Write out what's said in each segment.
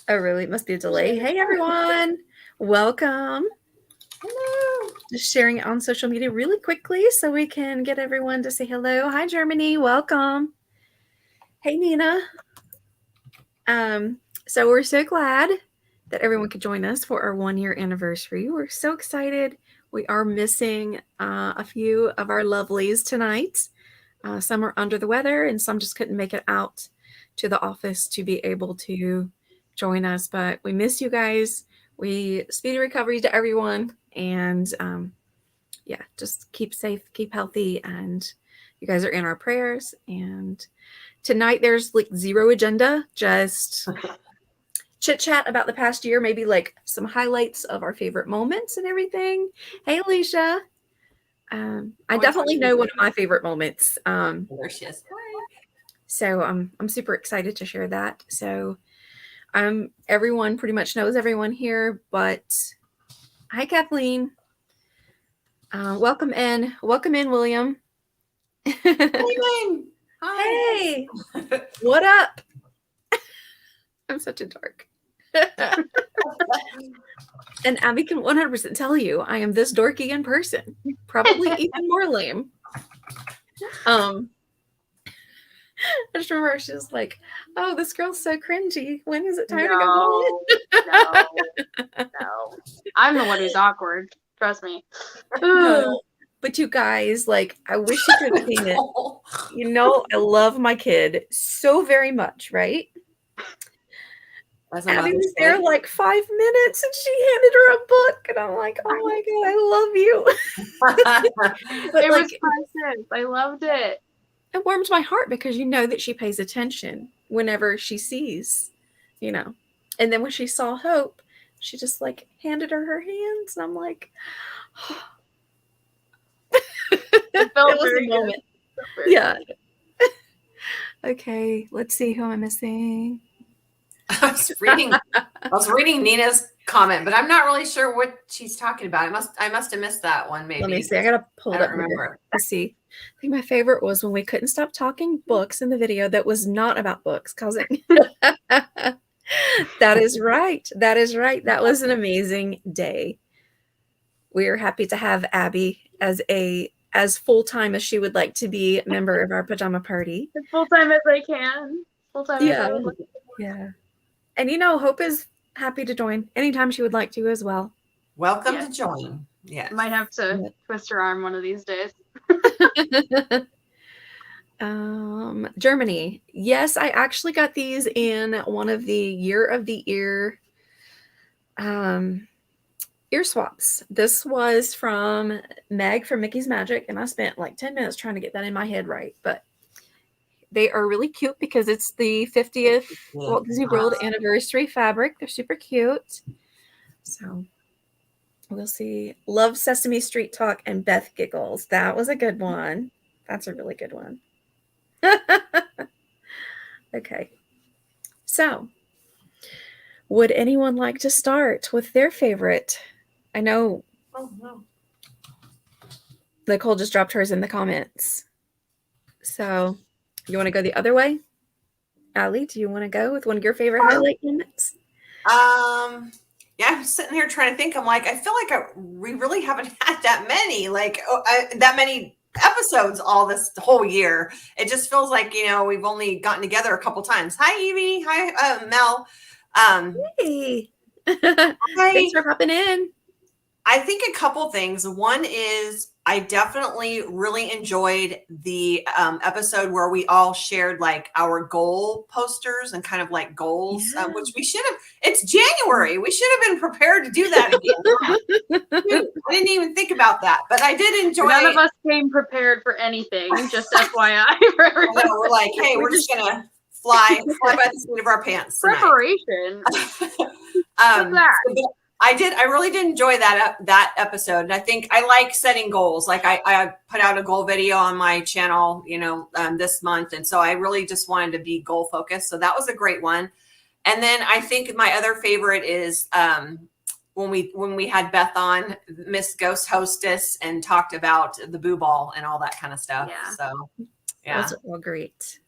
Oh, really? It must be a delay. Hey, everyone. Welcome. Hello. Just sharing it on social media really quickly so we can get everyone to say hello. Hi, Germany. Welcome. Hey, Nina. So we're so glad that everyone could join us for our 1-year anniversary. We're so excited. We are missing a few of our lovelies tonight. Some are under the weather and some just couldn't make it out to the office to be able to join us. But we miss you guys. We speedy recovery to everyone. And yeah, just keep safe, keep healthy. And you guys are in our prayers. And tonight there's like zero agenda, just chit chat about the past year, maybe like some highlights of our favorite moments and everything. Hey, Alicia. I definitely know one of my favorite moments. There she is. So I'm super excited to share that. So everyone pretty much knows everyone here, but hi, Kathleen. Welcome in, William. Hi. Hey, what up? I'm such a dork. And Abby can 100% tell you I am this dorky in person, probably even more lame. I just remember she's like, "Oh, this girl's so cringy. When is it time to go home?" No. I'm the one who's awkward. Trust me. No. But you guys, like, I wish you could have seen it. You know, I love my kid so very much, right? Abby was there like 5 minutes and she handed her a book and I'm like, oh my God, I love you. But it was precious. I loved it. It warms my heart because you know that she pays attention whenever she sees, you know. And then when she saw Hope, she just like handed her hands and I'm like, oh. It felt it was very a moment. Yeah. Okay, let's see who I'm missing. I was reading Nina's comment, but I'm not really sure what she's talking about. I must have missed that one. Maybe. Let me see. I gotta pull it up. Remember. Let's see. I think my favorite was when we couldn't stop talking books in the video that was not about books, causing. That is right. That is right. That was an amazing day. We are happy to have Abby as full-time as she would like to be a member of our pajama party. As full-time as I can. Full-time as I would like to. Yeah. And you know, Hope is happy to join anytime she would like to as well. Welcome to join. Yeah. Might have to twist her arm one of these days. Germany. Yes, I actually got these in one of the Year of the Ear ear swaps. This was from Meg from Mickey's Magic, and I spent like 10 minutes trying to get that in my head right, but they are really cute because it's the 50th Walt Disney World anniversary fabric. They're super cute. So we'll see. Love Sesame Street Talk and Beth Giggles. That was a good one. That's a really good one. Okay. So would anyone like to start with their favorite? I know. Oh, no. Nicole just dropped hers in the comments. So you want to go the other way? Allie, do you want to go with one of your favorite highlight moments? Yeah, I'm sitting here trying to think. I'm like, I feel like we really haven't had that many, that many episodes all this whole year. It just feels like, you know, we've only gotten together a couple times. Hi, Evie. Hi, Mel. Hey. Thanks for popping in. I think a couple things. One is I definitely really enjoyed the episode where we all shared like our goal posters and kind of like goals, which we should have. It's January. We should have been prepared to do that again. I didn't even think about that, but I did enjoy it. None of us came prepared for anything, just FYI. For everyone. No, we're like, hey, we're just going to fly by the seat of our pants. Preparation. I really did enjoy that episode. And I think I like setting goals. Like I put out a goal video on my channel, you know, this month. And so I really just wanted to be goal focused. So that was a great one. And then I think my other favorite is when we had Beth on, Miss Ghost Hostess, and talked about the boo ball and all that kind of stuff. Yeah. So yeah. Those are all great.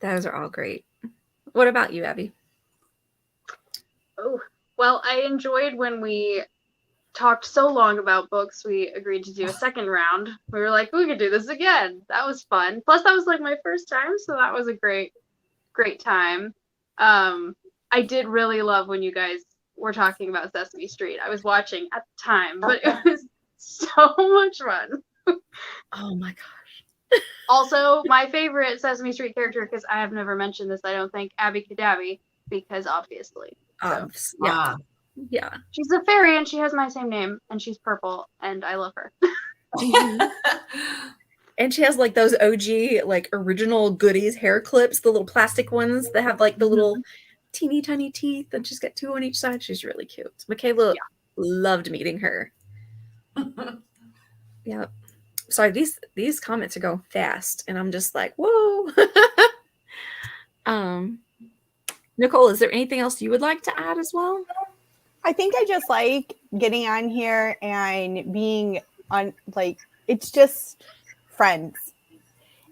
Those are all great. What about you, Abby? Oh, well, I enjoyed when we talked so long about books, we agreed to do a second round. We were like, we could do this again. That was fun. Plus, that was like my first time, so that was a great time. I did really love when you guys were talking about Sesame Street. I was watching at the time, but it was so much fun. Oh my gosh. Also, my favorite Sesame Street character, because I have never mentioned this, I don't think, Abby Cadabby, because obviously. So, Yeah. Yeah. she's a fairy and she has my same name and she's purple and I love her. And she has like those OG, like original goodies hair clips, the little plastic ones that have like the little teeny tiny teeth, and she's got 2 on each side. She's really cute. Michaela loved meeting her. Yeah. Sorry, these comments are going fast, and I'm just like, whoa. Nicole, is there anything else you would like to add as well? I think I just like getting on here and being on, like, it's just friends.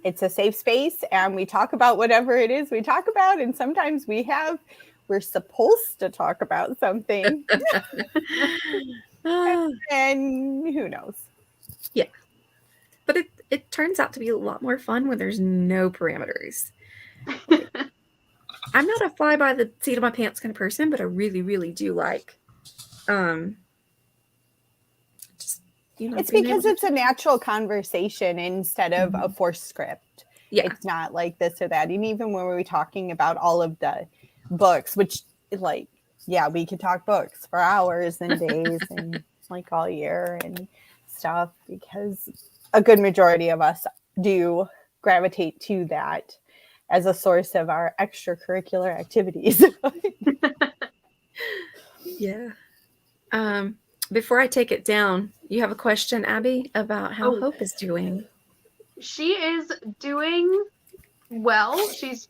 It's a safe space and we talk about whatever it is we talk about. And sometimes we're supposed to talk about something. And who knows? Yeah. But it turns out to be a lot more fun when there's no parameters. I'm not a fly by the seat of my pants kind of person, but I really, really do like it's because it's a natural conversation instead of a forced script. Yeah. It's not like this or that. And even when we were talking about all of the books, which like, yeah, we could talk books for hours and days and like all year and stuff, because a good majority of us do gravitate to that as a source of our extracurricular activities. Yeah. Before I take it down, you have a question, Abby, about how Hope is doing. She is doing well. She's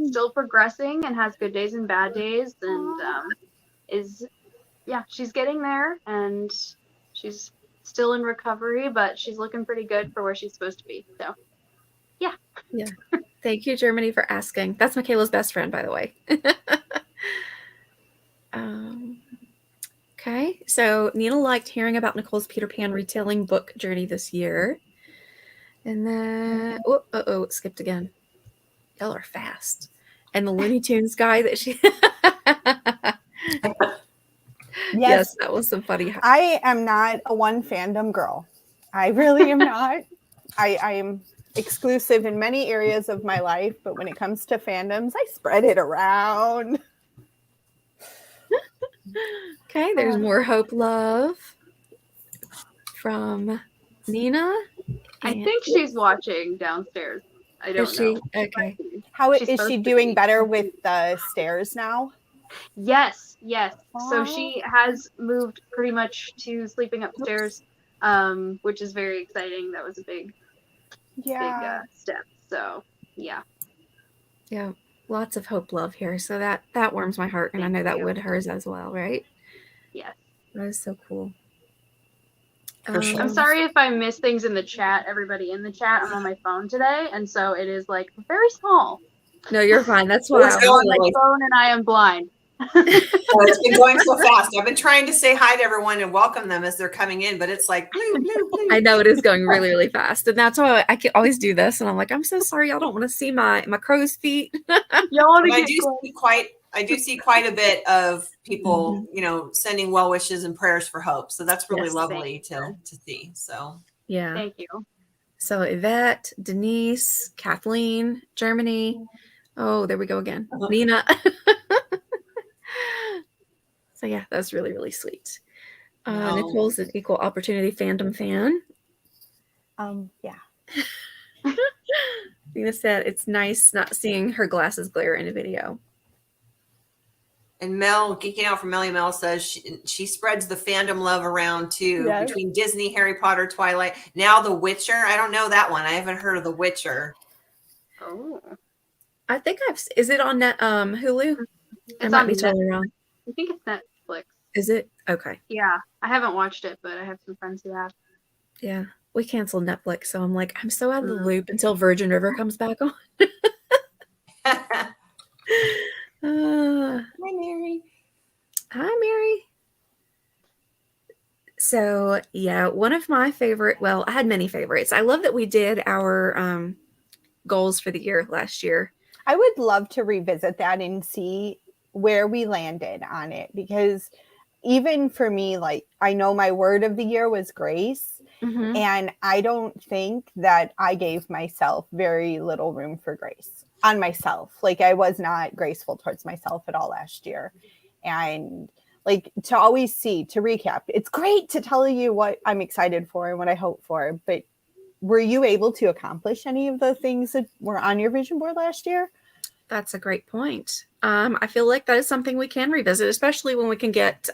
still progressing and has good days and bad days, and she's getting there, and she's still in recovery, but she's looking pretty good for where she's supposed to be. So, yeah. Yeah. Thank you, Germany, for asking. That's Michaela's best friend, by the way. Okay, so Nina liked hearing about Nicole's Peter Pan retailing book journey this year. And then, it skipped again. Y'all are fast. And the Looney Tunes guy that she... Yes, that was some funny. I am not a one fandom girl. I really am not. I am exclusive in many areas of my life, but when it comes to fandoms, I spread it around. Okay, there's more Hope Love from Nina. I think she's watching downstairs. I don't know. Okay. How is she doing better with the stairs now? Yes. So she has moved pretty much to sleeping upstairs, which is very exciting. That was a big step. So, yeah. Yeah, lots of Hope Love here. So that warms my heart, and I know that would hers as well, right? Yes. That is so cool. For sure. I'm sorry if I miss things in the chat. Everybody in the chat, I'm on my phone today, and so it is like very small. No, you're fine. That's why I'm on my phone and I am blind. It's been going so fast. I've been trying to say hi to everyone and welcome them as they're coming in, but it's like, I know it is going really, really fast. And that's why I can always do this. And I'm like, I'm so sorry. Y'all don't want to see my crow's feet. I do see quite a bit of people, sending well wishes and prayers for Hope. So that's really lovely to see. So yeah. Thank you. So Yvette, Denise, Kathleen, Germany. Oh, there we go again. Nina. So yeah, that's really, really sweet. Nicole's an Equal Opportunity Fandom fan. Yeah. Nina said it's nice not seeing her glasses glare in a video. And Mel, geeking out from Melly Mel, says she spreads the fandom love around too, between Disney, Harry Potter, Twilight, now The Witcher. I don't know that one. I haven't heard of The Witcher. Oh, I think is it on Hulu? I it's might be totally wrong. I think it's Netflix. Is it? Okay. Yeah, I haven't watched it, but I have some friends who have. Yeah, we canceled Netflix, so I'm like, I'm so out of the loop until Virgin River comes back on. Hi, Mary. Hi, Mary. So, yeah, one of my favorite, well, I had many favorites. I love that we did our goals for the year last year. I would love to revisit that and see where we landed on it, because even for me, like, I know my word of the year was grace, Mm-hmm. and I don't think that I gave myself very little room for grace on myself. Like, I was not graceful towards myself at all last year. And like, to always see, to recap, it's great to tell you what I'm excited for and what I hope for, but were you able to accomplish any of the things that were on your vision board last year? That's a great point. I feel like that is something we can revisit, especially when we can get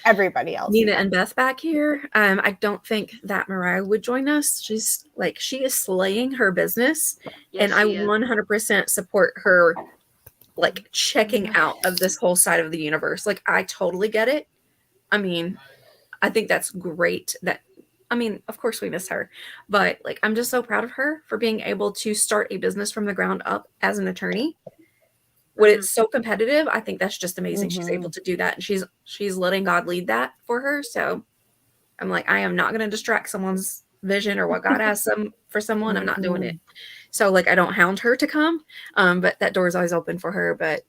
Everybody else. Nina and Beth back here. I don't think that Mariah would join us. She's like, she is slaying her business, Yes, and I she is. 100% support her, like, checking out of this whole side of the universe. Like, I totally get it. I mean, I think that's great that, I mean, of course we miss her, but like, I'm just so proud of her for being able to start a business from the ground up as an attorney. When it's so competitive, I think that's just amazing. She's able to do that, and she's letting God lead that for her. So I'm like, I am not going to distract someone's vision or what God has for someone. I'm not doing it. So like, I don't hound her to come, but that door is always open for her. But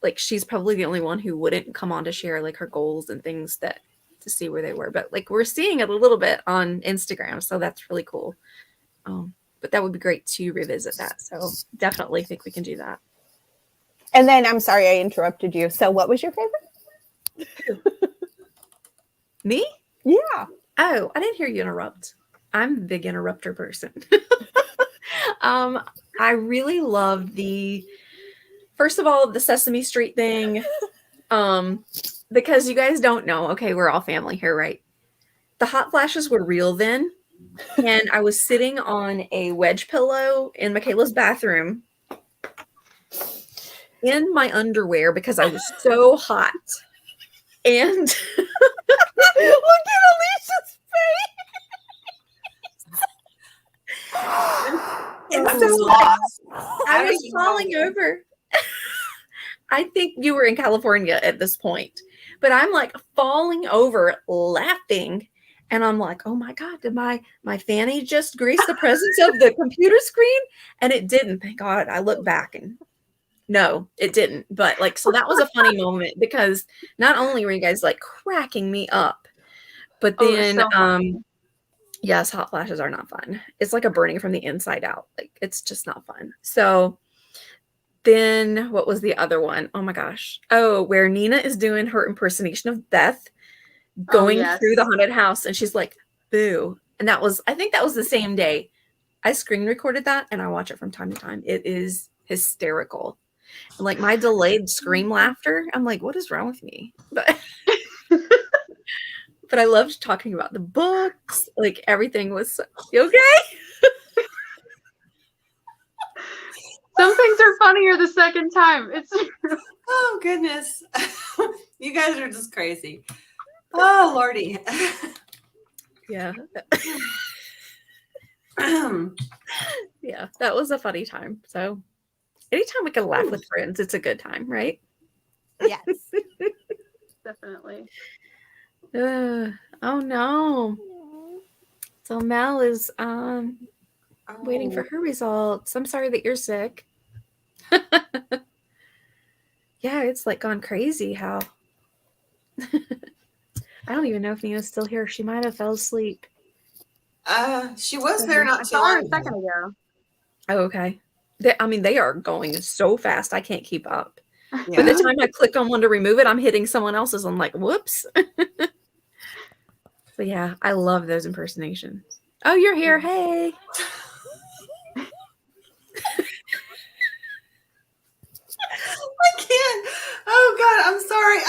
like, she's probably the only one who wouldn't come on to share like her goals and things that to see where they were. But like, we're seeing it a little bit on Instagram, so that's really cool. But that would be great to revisit that. So definitely think we can do that. And then, I'm sorry I interrupted you. So what was your favorite? Me? Yeah. Oh, I didn't hear you interrupt. I'm a big interrupter person. I really love first of all, the Sesame Street thing. Because you guys don't know, okay, we're all family here, right? The hot flashes were real then. And I was sitting on a wedge pillow in Michaela's bathroom in my underwear because I was so hot. And look at Alicia's face. And so I was falling over. I think you were in California at this point, but I'm like falling over laughing. And I'm like, oh my God, did my fanny just grease the presence of the computer screen? And it didn't. Thank God. I look back and no, it didn't. But like, so that was a funny moment because not only were you guys like cracking me up, but then, yes, hot flashes are not fun. It's like a burning from the inside out. Like, it's just not fun. So then what was the other one? Oh my gosh. Oh, where Nina is doing her impersonation of Beth going through the haunted house, and she's like, boo. And I think that was the same day. I screen recorded that and I watch it from time to time. It is hysterical. And like, my delayed scream laughter, I'm like, what is wrong with me? But but I loved talking about the books. Like, everything was you okay? Some things are funnier the second time. It's oh goodness. You guys are just crazy. Oh Lordy. Yeah. Yeah, that was a funny time. So anytime we can laugh with friends, it's a good time, right? Yes. definitely. Oh no. So Mel is waiting for her results. I'm sorry that you're sick. Yeah, it's like gone crazy how I don't even know if Nina's still here. She might have fell asleep. She was there not too a long second ago. Oh, okay. They are going so fast. I can't keep up. Yeah. By the time I click on one to remove it, I'm hitting someone else's. I'm like, whoops. So yeah, I love those impersonations. Oh, you're here. Hey. I can't. Oh God, I'm sorry.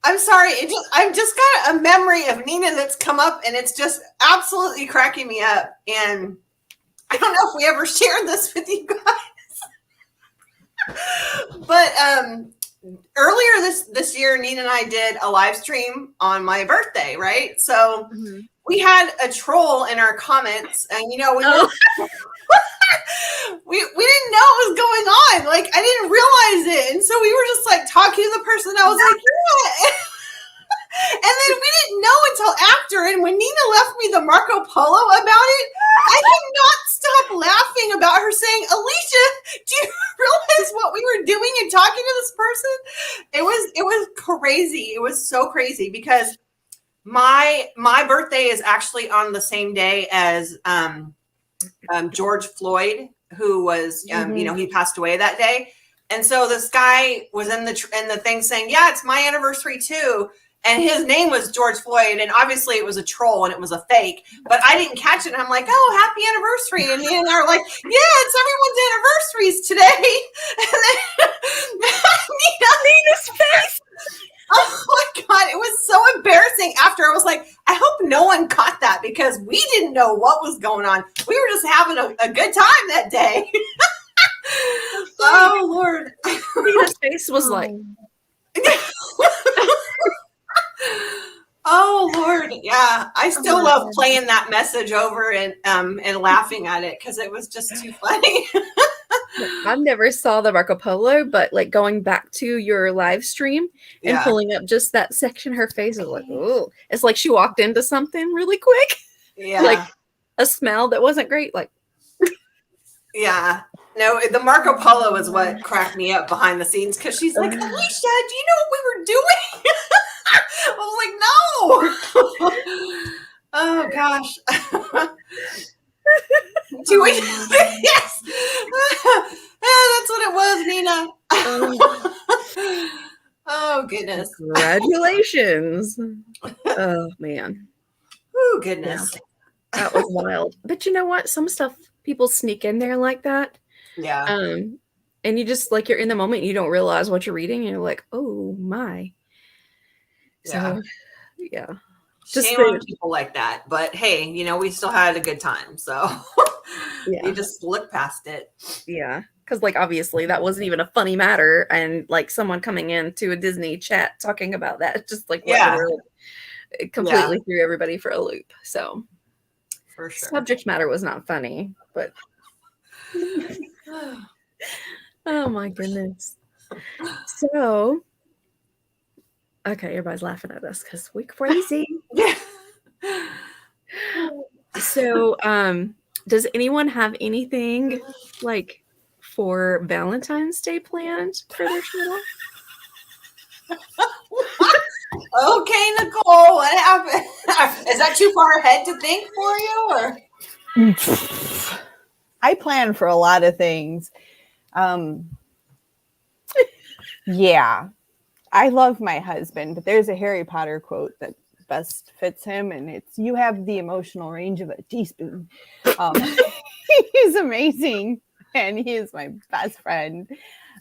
I'm sorry. I've just got a memory of Nina that's come up, and it's just absolutely cracking me up. And I don't know if we ever shared this with you guys, but earlier this year, Nina and I did a live stream on my birthday, right? So we had a troll in our comments, and you know when we didn't know what was going on. Like, I didn't realize it. And so we were just like talking to the person. I was like, yeah. And then we didn't know until after. And when Nina left me the Marco Polo about it, I could not stop laughing about her saying, Alicia, do you realize what we were doing and talking to this person? It was crazy. It was so crazy because my birthday is actually on the same day as George Floyd, who was he passed away that day. And so this guy was in the thing saying, yeah, it's my anniversary too. And his name was George Floyd. And obviously it was a troll and it was a fake, but I didn't catch it. And I'm like, oh, happy anniversary. And me and I are like, yeah, it's everyone's anniversaries today. And then Nina's face. Oh my God. It was so embarrassing after. I was like, I hope no one caught that because we didn't know what was going on. We were just having a good time that day. Oh, Lord. Nina's face was like, oh Lord, yeah. I still love playing that message over and laughing at it because it was just too funny. I never saw the Marco Polo, but like going back to your live stream and pulling up just that section, her face is like, oh, it's like she walked into something really quick. Yeah, like a smell that wasn't great. Like, yeah. No, the Marco Polo was what cracked me up behind the scenes because she's like, Alicia, do you know what we were doing? I was like, no. Oh gosh. Do we? Yes. That's what it was, Nina. Oh goodness. Congratulations. Oh man. Oh goodness. Yeah, that was wild. But you know what? Some stuff people sneak in there like that. Yeah. And you just like you're in the moment, and you don't realize what you're reading, and you're like, oh my. So yeah. Just shame on people like that. But hey, we still had a good time. So you just look past it. Yeah. Because like obviously that wasn't even a funny matter. And like someone coming into a Disney chat talking about that just like it completely threw everybody for a loop. So for sure. Subject matter was not funny, but oh my goodness. So okay, everybody's laughing at us because we're crazy. Yeah. So does anyone have anything like for Valentine's Day planned for their channel? Okay, Nicole, what happened? Is that too far ahead to think for you, or? I plan for a lot of things. Yeah, I love my husband, but there's a Harry Potter quote that best fits him, and it's, "You have the emotional range of a teaspoon." He's amazing, and he is my best friend.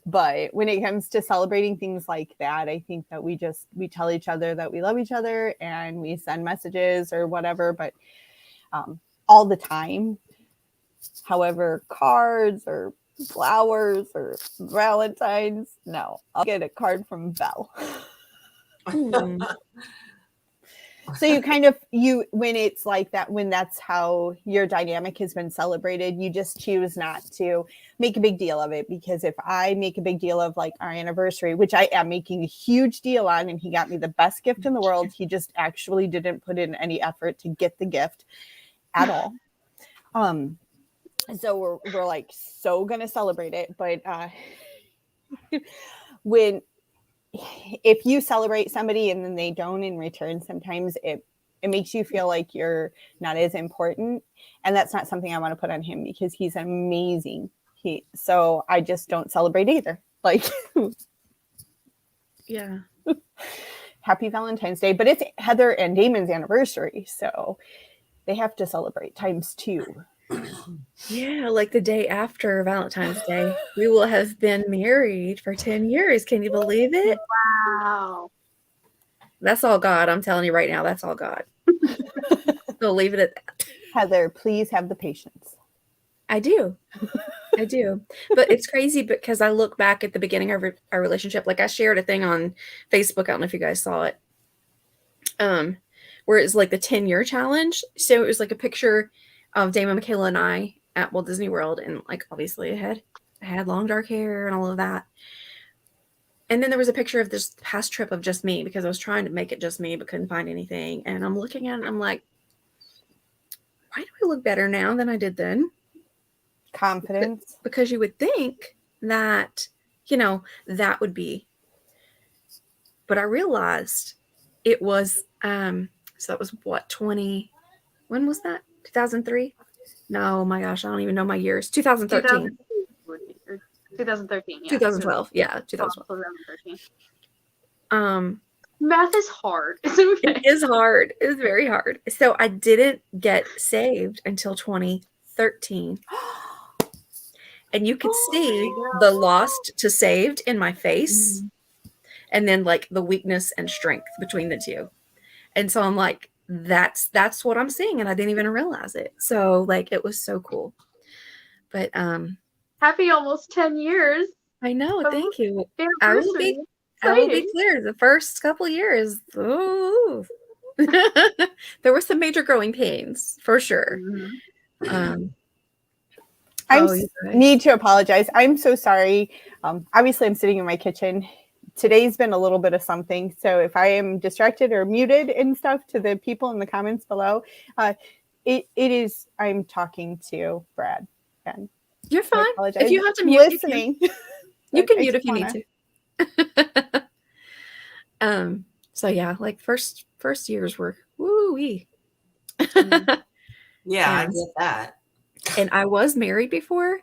But when it comes to celebrating things like that, I think that we tell each other that we love each other and we send messages or whatever, but all the time. However, cards or flowers or Valentine's, no. I'll get a card from Belle. So when it's like that, when that's how your dynamic has been celebrated, you just choose not to make a big deal of it. Because if I make a big deal of like our anniversary, which I am making a huge deal on, and he got me the best gift in the world, he just actually didn't put in any effort to get the gift at all. So we're like so gonna celebrate it, but if you celebrate somebody and then they don't in return, sometimes it makes you feel like you're not as important, and that's not something I want to put on him because he's amazing. So I just don't celebrate either. Like, yeah. Happy Valentine's Day, but it's Heather and Damon's anniversary, so they have to celebrate times 2. Yeah, like the day after Valentine's Day, we will have been married for 10 years. Can you believe it? Wow. That's all God. I'm telling you right now, that's all God. So leave it at that. Heather, please have the patience. I do. But it's crazy because I look back at the beginning of our relationship. Like I shared a thing on Facebook. I don't know if you guys saw it. Where it's like the 10-year challenge. So it was like a picture of Damon, Michaela, and I at Walt Disney World, and like obviously I had long dark hair and all of that. And then there was a picture of this past trip of just me, because I was trying to make it just me but couldn't find anything. And I'm looking at it and I'm like, why do I look better now than I did then? Confidence. Because you would think that, you know, that would be. But I realized it was, so that was what, when was that? 2003? No, my gosh, I don't even know my years. 2013. 2013, yeah. 2012. Yeah, 2012. 2013. Math is hard. It's okay. It is hard. It's very hard. So I didn't get saved until 2013. And you could see the lost to saved in my face. And then like the weakness and strength between the two. And so I'm like, that's what I'm seeing. And I didn't even realize it. So like, it was so cool. But happy almost 10 years. I know. Thank you. I will be clear. The first couple years, ooh, there were some major growing pains for sure. I need to apologize. I'm so sorry. Obviously, I'm sitting in my kitchen. Today's been a little bit of something. So if I am distracted or muted and stuff, to the people in the comments below, it is, I'm talking to Brad. And you're fine. If you have to mute, listening. You can mute if you need to. So yeah, like first years were woo-wee. Yeah, I get that. And I was married before,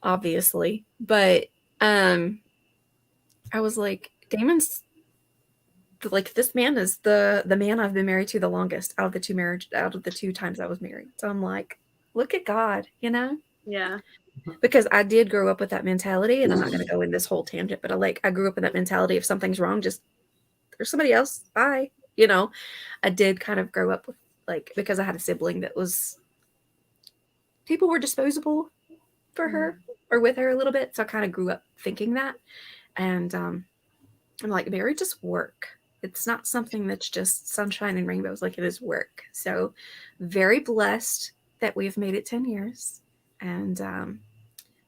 obviously, but I was like, Damon's like, this man is the man I've been married to the longest out of the two times I was married. So I'm like, look at God, you know? Yeah. Because I did grow up with that mentality, and I'm not going to go in this whole tangent, but I grew up in that mentality. If something's wrong, just there's somebody else. Bye. You know, I did kind of grow up with, like, because I had a sibling that was, people were disposable for her or with her a little bit. So I kind of grew up thinking that. And I'm like, marriage is work. It's not something that's just sunshine and rainbows. Like, it is work. So very blessed that we have made it 10 years. And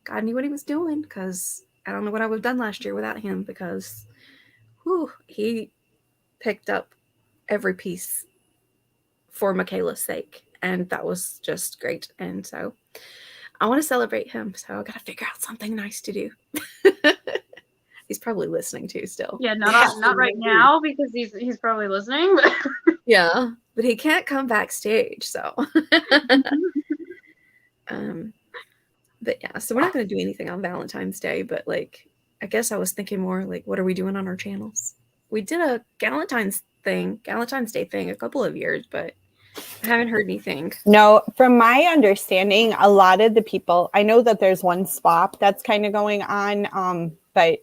God knew what he was doing, because I don't know what I would have done last year without him, because he picked up every piece for Michaela's sake. And that was just great. And so I want to celebrate him. So I got to figure out something nice to do. He's probably listening too still. Yeah, not right now, because he's probably listening. But yeah, but he can't come backstage, so. But yeah, so we're not going to do anything on Valentine's Day, but like, I guess I was thinking more like, what are we doing on our channels? We did a Valentine's Day thing a couple of years, but I haven't heard anything. No, from my understanding, a lot of the people, I know that there's one swap that's kind of going on, but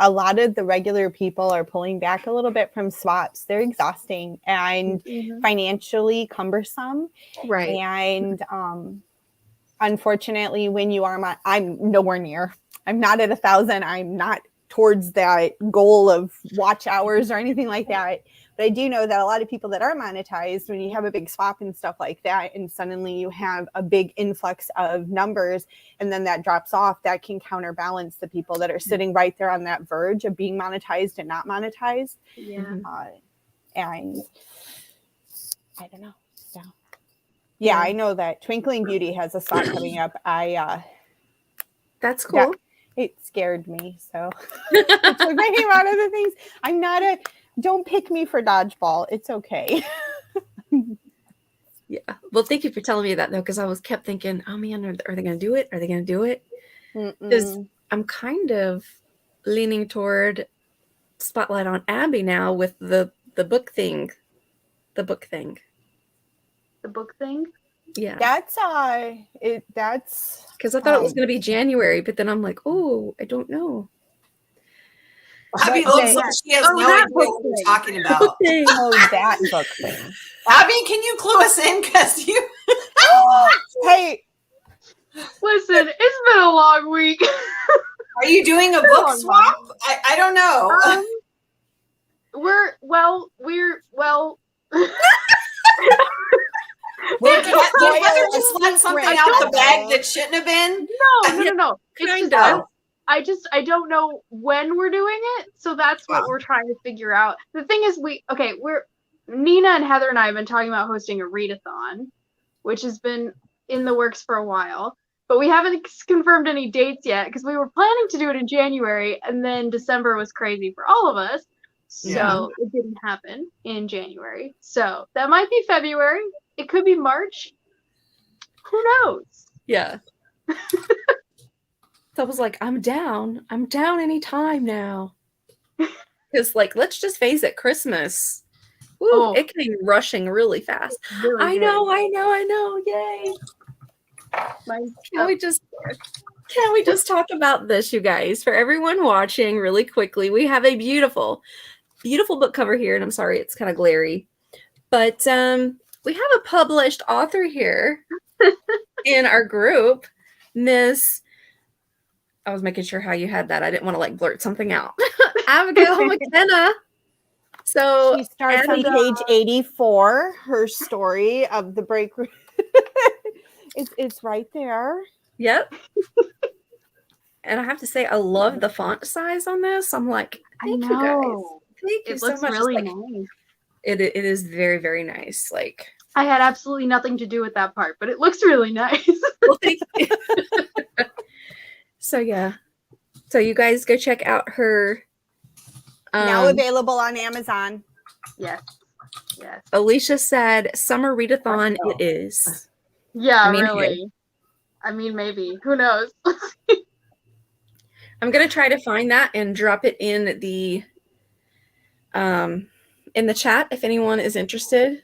a lot of the regular people are pulling back a little bit from swaps. They're exhausting and financially cumbersome. Right. And unfortunately, when you are, I'm nowhere near. I'm not at 1,000. I'm not towards that goal of watch hours or anything like that. But I do know that a lot of people that are monetized, when you have a big swap and stuff like that, and suddenly you have a big influx of numbers, and then that drops off, that can counterbalance the people that are sitting right there on that verge of being monetized and not monetized. Yeah. And I don't know. So yeah, I know that Twinkling Beauty has a swap coming up. That's cool. It scared me. So it took my name out of the things. I'm not don't pick me for dodgeball. It's okay. Yeah. Well, thank you for telling me that, though, because I kept thinking, oh man, are they going to do it? Are they going to do it? Because I'm kind of leaning toward spotlight on Abby now with the book thing. The book thing. Yeah. That's because I thought it was going to be January, but then I'm like, oh, I don't know. Abby looks like she has no idea what we're talking about. Oh, that book thing. Abby, can you clue us in? Because you. Hey, listen, it's been a long week. Are you doing a book swap? I don't know. Wait, did Heather just Spoiler, let something right, out the Heather. bag that shouldn't have been? No. It's Kind just, of. I don't know when we're doing it, so that's what we're trying to figure out. The thing is, Nina and Heather and I have been talking about hosting a readathon, which has been in the works for a while, but we haven't confirmed any dates yet because we were planning to do it in January, and then December was crazy for all of us, so it didn't happen in January. So that might be February. It could be March. Who knows? Yeah. So I was like, I'm down anytime now. Because, like, let's just face it, Christmas. Woo, it can be rushing really fast. Really I good. know. Yay. Can we just talk about this, you guys? For everyone watching, really quickly, we have a beautiful, beautiful book cover here, and I'm sorry it's kind of glary. But we have a published author here in our group, Miss. I was making sure how you had that. I didn't want to like blurt something out. Abigail McKenna. So She starts on page 84. Her story of the break room. It's right there. Yep. And I have to say, I love the font size on this. I'm like, thank you guys. Thank you It so looks much. really Like, nice. it is very, very nice. Like, I had absolutely nothing to do with that part, but it looks really nice. well, thank you. So yeah. So you guys go check out her. Now available on Amazon. Yes. Alicia said, "Summer readathon it is." Yeah, hey. really. I mean, maybe. Who knows? I'm gonna try to find that and drop it in the chat if anyone is interested.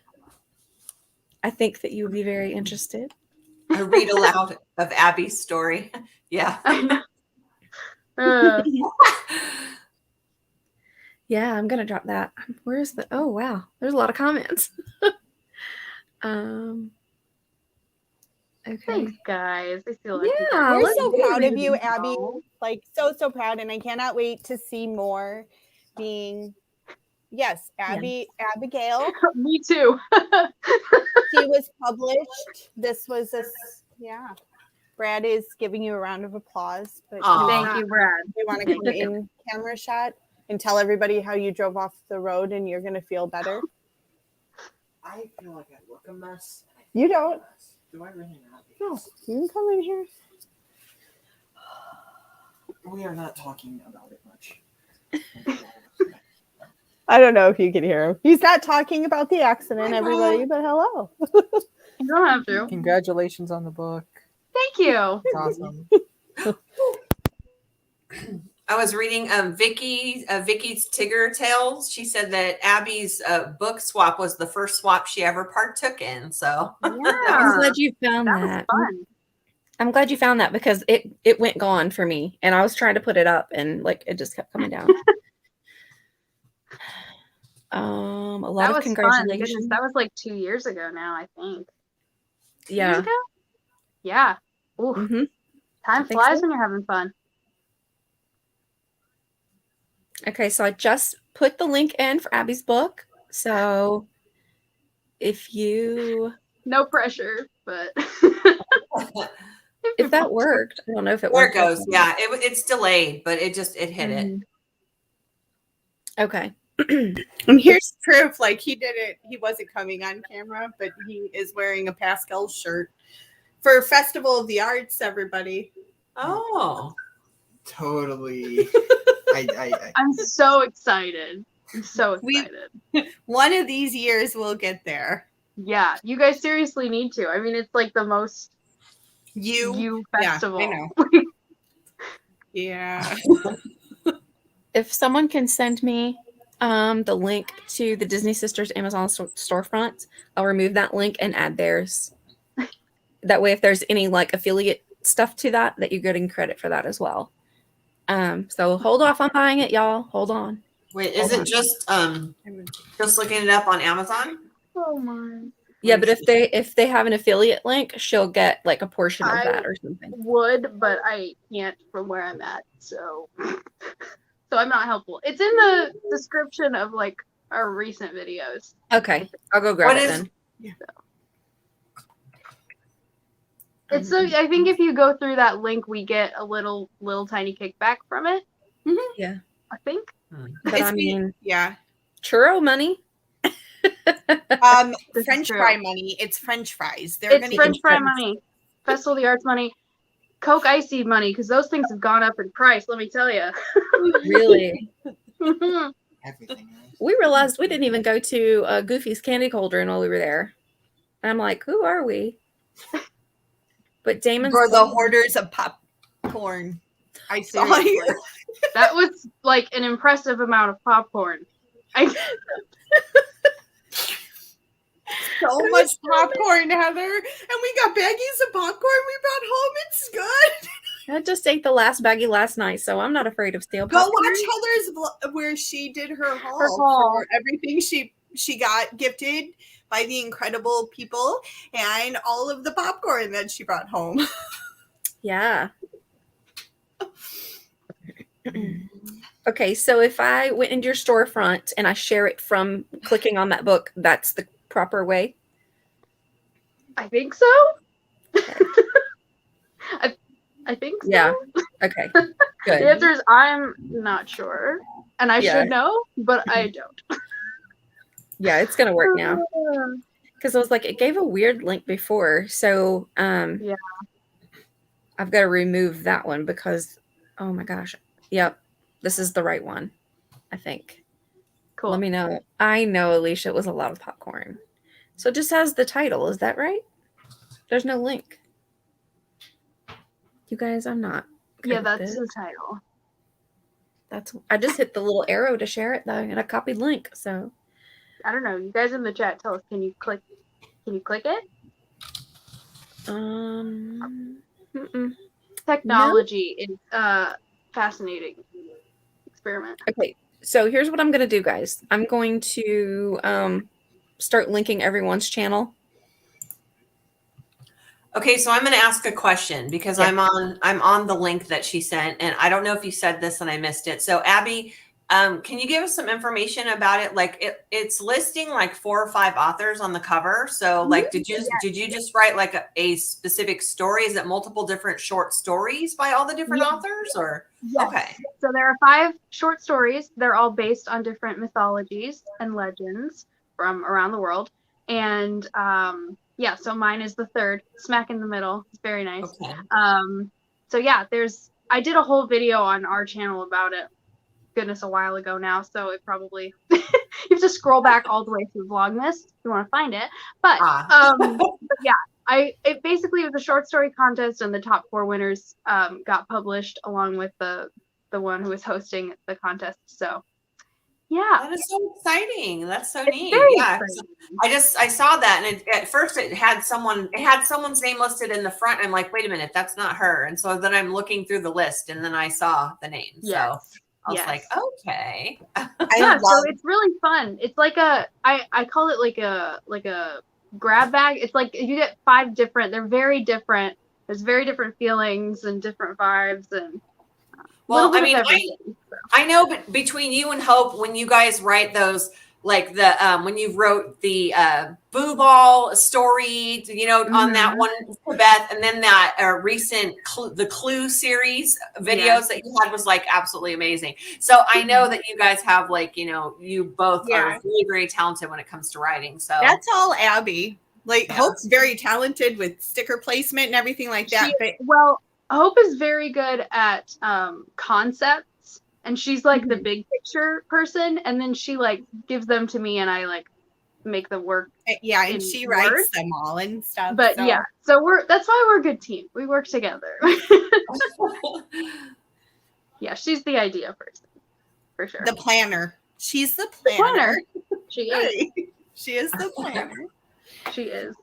I think that you would be very interested. A read aloud of Abby's story. Yeah. Yeah, I'm gonna drop that. Where's the? Oh wow, there's a lot of comments. Okay. Thanks, guys. I feel like Yeah, we're so proud of you, Abby. Like so proud, and I cannot wait to see more being. Yes, Abigail. Me too. She was published. This was Brad is giving you a round of applause. But thank you, Brad. We want to come in camera shot and tell everybody how you drove off the road and you're going to feel better. I feel like I look a mess. You don't. Do I really not? No, you can come in here. We are not talking about it much. I don't know if you can hear him. He's not talking about the accident, everybody, but hello. You don't have to. Congratulations on the book. Thank you. It's awesome. I was reading Vicky's Tigger Tales. She said that Abby's book swap was the first swap she ever partook in. So I'm glad you found that. Fun. I'm glad you found that because it went gone for me, and I was trying to put it up, and like it just kept coming down. A lot of congratulations. Goodness, that was like 2 years ago now, I think. 2 Yeah. years ago? Yeah. Ooh. Mm-hmm. Time flies when you're having fun. Okay, so I just put the link in for Abby's book. So if you... No pressure, but... if that worked. I don't know if it worked. There it goes. Yeah, it's delayed, but it hit it. Okay. And here's proof, like he wasn't coming on camera, but he is wearing a Pascal shirt for Festival of the Arts, everybody. Oh. Totally. I'm so excited. I'm so excited. One of these years we'll get there. Yeah, you guys seriously need to. I mean, it's like the most you festival. Yeah, I know. Yeah. If someone can send me the link to the Disney Sisters Amazon storefront, I'll remove that link and add theirs. That way, if there's any like affiliate stuff to that you're getting credit for that as well. So hold off on buying it, y'all. Hold on. Wait, is it just looking it up on Amazon? Oh my. Yeah, but if they have an affiliate link, she'll get like a portion of that or something. Would, but I can't from where I'm at, so I'm not helpful. It's in the description of like our recent videos. Okay, I'll go grab it then. Yeah. It's so I think if you go through that link, we get a little tiny kickback from it. Yeah. I think. But It's I mean, yeah. churro money. This is French true. fry money. It's French fries. They're It's gonna French eat fry them. money, Festival of the Arts money, Coke Icy money, because those things have gone up in price. Let me tell you. Really? Everything else. We realized we didn't even go to Goofy's Candy Cauldron while we were there. I'm like, who are we? But Damon's For the hoarders of popcorn. I saw Seriously. you. That was like an impressive amount of popcorn. So much popcorn, Heather. And we got baggies of popcorn we brought home. It's good. I just ate the last baggie last night, so I'm not afraid of stale Go popcorn. watch Heather's where she did her haul haul. for everything she got gifted by the incredible people and all of the popcorn that she brought home. Yeah. Okay, so if I went into your storefront and I share it from clicking on that book, that's the proper way? I think so. I think so. Yeah. Okay. The Good. answer is I'm not sure. And I Yeah. should know, but I don't. Yeah, it's gonna work now. Because I was like, it gave a weird link before. So Yeah. I've got to remove that one because oh my gosh. Yep. This is the right one, I think. Cool. Let me know. I know, Alicia, it was a lot of popcorn. So it just has the title, is that right? There's no link. You guys, I'm not. good Yeah, with that's this. the title. I just hit the little arrow to share it though, and a copied link. So I don't know. You guys in the chat, tell us. Can you click it? mm-mm. Technology is fascinating experiment. Okay. So here's what I'm gonna do, guys. I'm going to start linking everyone's channel. Okay, so I'm going to ask a question because Yeah. I'm on the link that she sent, and I don't know if you said this and I missed it. So Abby, can you give us some information about it? Like it's listing like 4 or 5 authors on the cover. So like, did you just write like a specific story? Is it multiple different short stories by all the different authors, or Yes. okay? So there are 5 short stories. They're all based on different mythologies and legends from around the world. And yeah, so mine is the 3rd, smack in the middle. It's very nice. Okay. So yeah, I did a whole video on our channel about it. Goodness, a while ago now. So it probably you have to scroll back all the way through Vlogmas if you want to find it. But but yeah, it basically was a short story contest, and the top 4 winners got published along with the one who was hosting the contest. So yeah, That is so exciting. That's so it's neat. very Yeah. exciting. I saw that, and at first it had someone's name listed in the front. I'm like, wait a minute, that's not her. And so then I'm looking through the list, and then I saw the name. Yes. So I was like, okay. Yeah, so it's really fun. It's like I call it like a grab bag. It's like you get 5 different. They're very different. There's very different feelings and different vibes and. Well, I mean, I know, but between you and Hope, when you guys write those, like the when you wrote the Boo Ball story, you know, on that one to Beth, and then that recent the Clue series videos that you had was like absolutely amazing. So I know that you guys have like, you know, you both are really very talented when it comes to writing. So that's all Abby. Like Hope's very talented with sticker placement and everything like that. Well, Hope is very good at concepts, and she's like the big picture person, and then she like gives them to me, and I like make them work. Yeah, and she writes them all and stuff. But yeah, so that's why we're a good team. We work together. Yeah, she's the idea person for sure. The planner. She's the planner. She is. She is the planner. She is.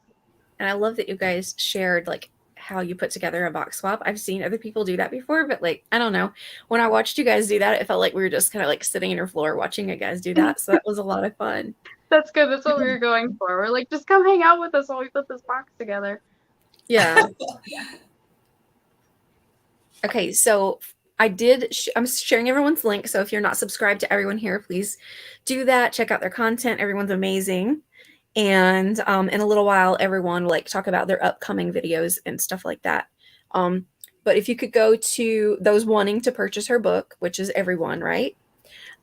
And I love that you guys shared like how you put together a box swap. I've seen other people do that before, but like, I don't know. When I watched you guys do that, it felt like we were just kind of like sitting in your floor watching you guys do that. So that was a lot of fun. That's good. That's what we were going for. We're like, just come hang out with us while we put this box together. Yeah. Okay. So I'm sharing everyone's link. So if you're not subscribed to everyone here, please do that. Check out their content. Everyone's amazing. And in a little while, everyone will like talk about their upcoming videos and stuff like that. But if you could go to those wanting to purchase her book, which is everyone, right?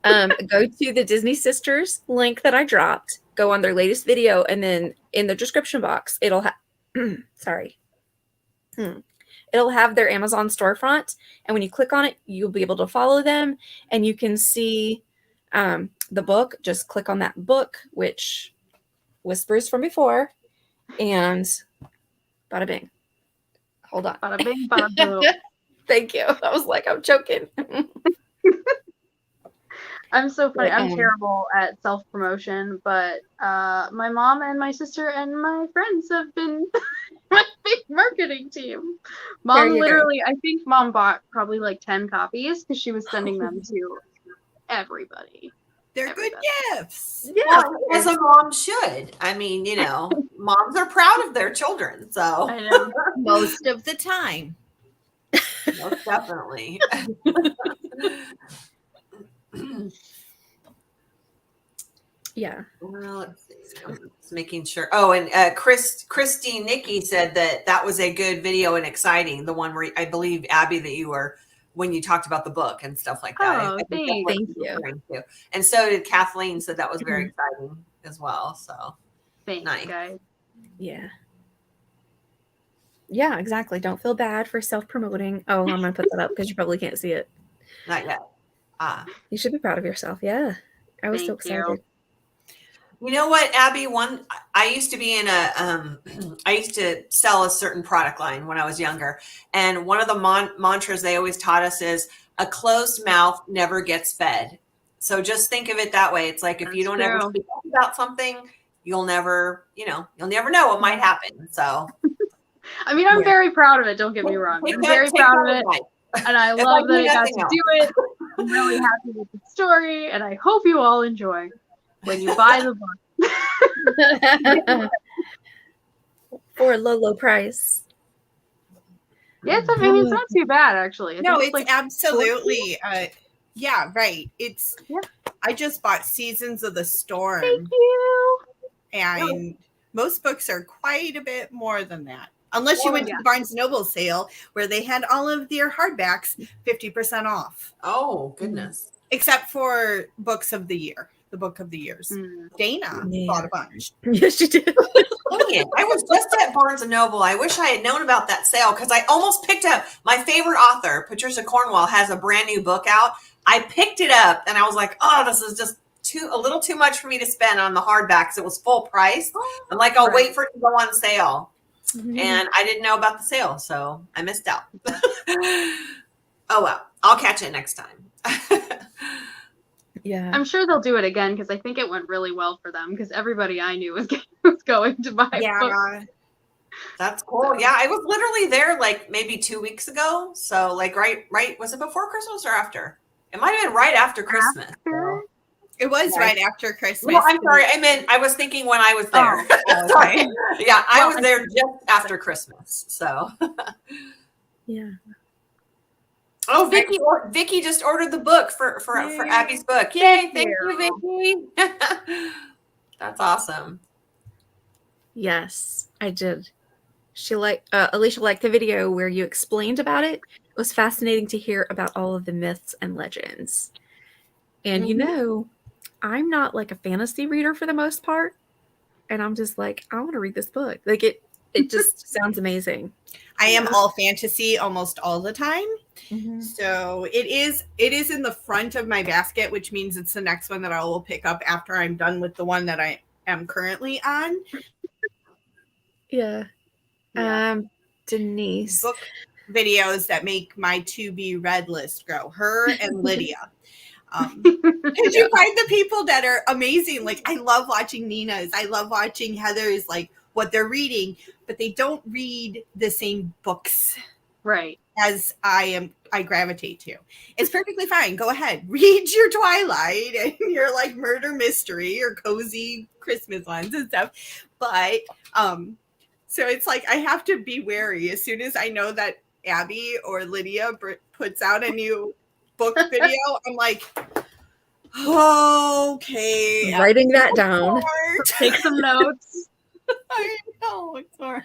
Go to the Disney Sisters link that I dropped, go on their latest video, and then in the description box, it'll have, sorry. It'll have their Amazon storefront. And when you click on it, you'll be able to follow them and you can see the book. Just click on that book, which Whispers from Before, and bada bing. Hold on. Bada bing, bada boom. Thank you. I was like, I'm joking. I'm so funny. I'm Yeah. terrible at self-promotion, but my mom and my sister and my friends have been my big marketing team. There Mom you go. literally, I think mom bought probably like 10 copies because she was sending them to everybody. They're good Everybody. gifts. Yeah. Well, as a mom should. I mean, moms are proud of their children, so I know. Most of the time. most definitely. Yeah. Well, let's see. I'm just making sure. Oh, and Christy Nikki said that was a good video and exciting. The one where I believe Abby that you were when you talked about the book and stuff like that. Oh, I think that's what thank you're you. referring to. And so did Kathleen. Said that was very exciting as well. So Thanks, Nice. guys. Yeah. Yeah, exactly. Don't feel bad for self-promoting. Oh, I'm going to put that up because you probably can't see it. not yet. You should be proud of yourself. Yeah. I was so Thank you. excited. You know what, Abby? I used to be in I used to sell a certain product line when I was younger. And one of the mantras they always taught us is a closed mouth never gets fed. So just think of it that way. It's like, if you That's don't ever true. speak up about something, you'll never know what might happen. So I mean, I'm Yeah. very proud of it. Don't get me wrong. take I'm that- very take proud that of it. advice. And I If love I that do I got nothing to else. do it. I'm really happy with the story. And I hope you all enjoy when you buy the book. For a low, low price. Yeah, I mean, it's not too bad, actually. I No, think it's absolutely yeah, right. It's Yeah. I just bought Seasons of the Storm, Thank you. and most books are quite a bit more than that. Unless you went to yeah. the Barnes Noble sale where they had all of their hardbacks 50% off, Oh goodness. except for books of the year, the book of the years. Mm. Dana Yeah. bought a bunch. Yes, you did. Dang it. I was just at Barnes and Noble. I wish I had known about that sale because I almost picked up my favorite author, Patricia Cornwell, has a brand new book out. I picked it up and I was like, oh, this is just a little too much for me to spend on the hardbacks. It was full price. I'm like, I'll wait for it to go on sale. And I didn't know about the sale, so I missed out. Oh well, I'll catch it next time. Yeah. I'm sure they'll do it again because I think it went really well for them because everybody I knew was going to buy books. Yeah. That's cool. Yeah, I was literally there like maybe 2 weeks ago. So like right, was it before Christmas or after? It might have been right after Christmas. After? It was Yeah. right after Christmas. No, I'm sorry. I was thinking when I was there. Oh, Sorry. okay. Yeah, I Well, was there just after Christmas. So, Yeah. oh, Vicky just ordered the book for Yay. Abby's book. Yay! Thank you. you, Vicky. That's awesome. Yes, I did. Alicia liked the video where you explained about it. It was fascinating to hear about all of the myths and legends. And I'm not like a fantasy reader for the most part. And I'm just like, I want to read this book. Like it just sounds amazing. I am all fantasy almost all the time. So it is in the front of my basket, which means it's the next one that I will pick up after I'm done with the one that I am currently on. Yeah. Denise. Book videos that make my to be read list grow. Her and Lydia. Because you find the people that are amazing. Like I love watching Nina's. I love watching Heather's, like what they're reading, but they don't read the same books Right. as I gravitate to. It's perfectly fine. Go ahead. Read your Twilight and your like murder mystery or cozy Christmas ones and stuff. But so it's like I have to be wary as soon as I know that Abby or Lydia puts out a new book video. I'm like, okay. Writing that down. Take some notes. I know it's horrible.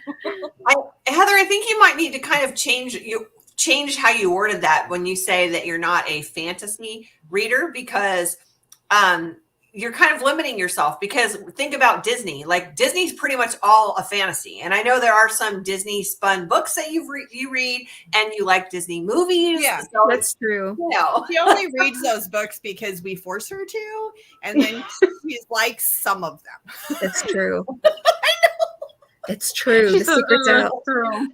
Heather, I think you might need to kind of change how you worded that when you say that you're not a fantasy reader, because you're kind of limiting yourself. Because think about Disney. Like, Disney's pretty much all a fantasy, and I know there are some Disney spun books that you read, and you like Disney movies. Yeah, so That's true. you know. She only reads those books because we force her to, and then she likes some of them. That's true. It's true. She The says, secret's out. true.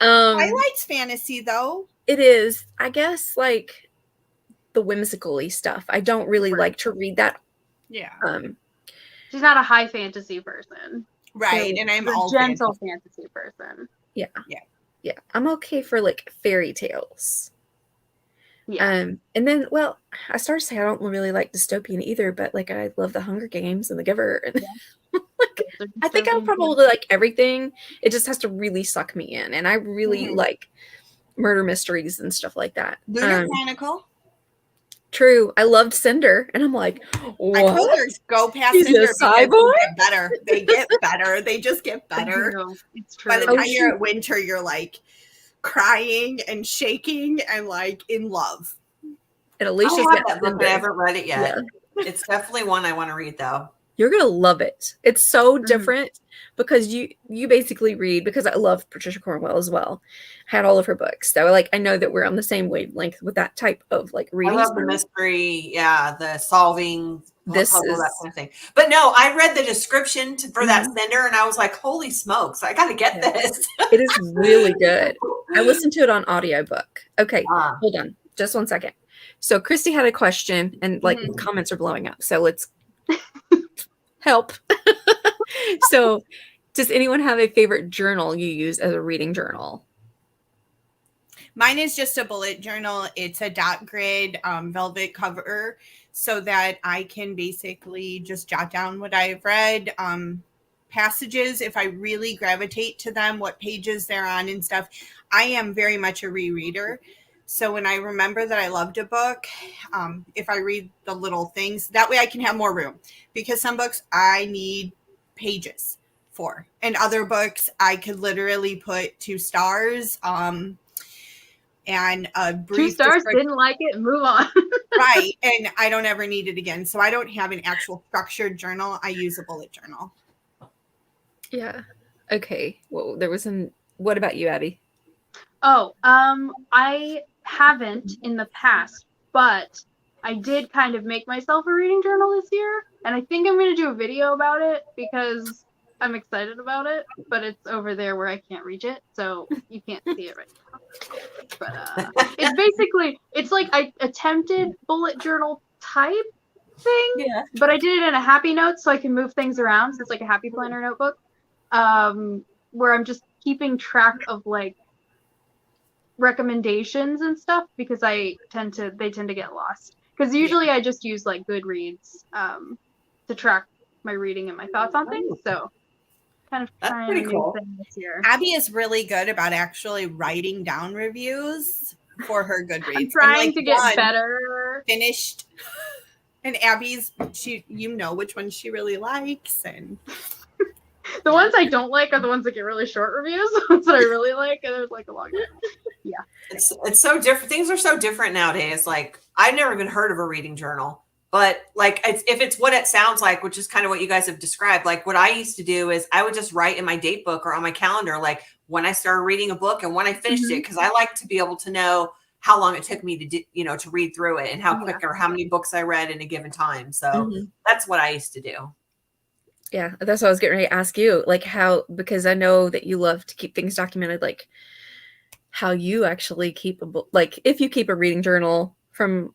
Twilight's fantasy, though. It is, I guess, like the whimsical-y stuff. I don't really like to read that. Yeah. She's not a high fantasy person. Right, and I'm She's a all gentle fantasy person. Yeah. I'm okay for like fairy tales. Yeah. And then, well, I started to say I don't really like dystopian either, but like I love the Hunger Games and the Giver. And like, I think I'll probably like everything. It just has to really suck me in, and I really like murder mysteries and stuff like that. Lunar Chronicle. True, I loved Cinder, and I'm like, what? I told her go past He's a Cinder because cyborg? they get better. They get better. They just get better. It's true. By the Oh, time you're at winter, you're like crying and shaking and like in love. And I Alicia's have got that book, but I Cinder. haven't read it yet. Yeah. It's definitely one I want to read, though. You're gonna love it. It's so different because you basically read, because I love Patricia Cornwell as well. Had all of her books. So like I know that we're on the same wavelength with that type of like reading. I love the mystery, the solving, This puzzle, is that kind of thing. But no, I read the description for that Cinder, and I was like, holy smokes, I got to get this. It is really good. I listened to it on audiobook. Okay, hold on. Just 1 second. So Christy had a question, and like comments are blowing up. So let's help. So does anyone have a favorite journal you use as a reading journal? Mine is just a bullet journal. It's a dot grid velvet cover so that I can basically just jot down what I've read, passages if I really gravitate to them, what pages they're on and stuff. I am very much a rereader. So when I remember that I loved a book, if I read the little things, that way I can have more room, because some books I need pages for, and other books I could literally put 2 stars and a brief 2 stars, didn't like it, move on. Right, and I don't ever need it again. So I don't have an actual structured journal. I use a bullet journal. Yeah. Okay. Well, what about you, Abby? Oh, I haven't in the past, but I did kind of make myself a reading journal this year, and I think I'm going to do a video about it because I'm excited about it, but it's over there where I can't reach it, so you can't see it right now. But it's basically, it's like I attempted bullet journal type thing, but I did it in a happy note so I can move things around. So it's like a happy planner notebook, where I'm just keeping track of like recommendations and stuff, because they tend to get lost. Because usually I just use like Goodreads to track my reading and my thoughts on things. So kind of trying a new thing this year. Abby is really good about actually writing down reviews for her Goodreads. I'm trying to get better. Finished. And Abby's, you know which ones she really likes, and the ones I don't like are the ones that get really short reviews. The ones that I really like, and there's like a long time. Yeah. It's so different. Things are so different nowadays. Like, I've never even heard of a reading journal, but like, if it's what it sounds like, which is kind of what you guys have described, like what I used to do is I would just write in my date book or on my calendar, like when I started reading a book and when I finished it, because I like to be able to know how long it took me to do, to read through it, and how quick or how many books I read in a given time. So that's what I used to do. Yeah, that's what I was getting ready to ask you. Like because I know that you love to keep things documented, like how you actually keep a book. Like if you keep a reading journal, do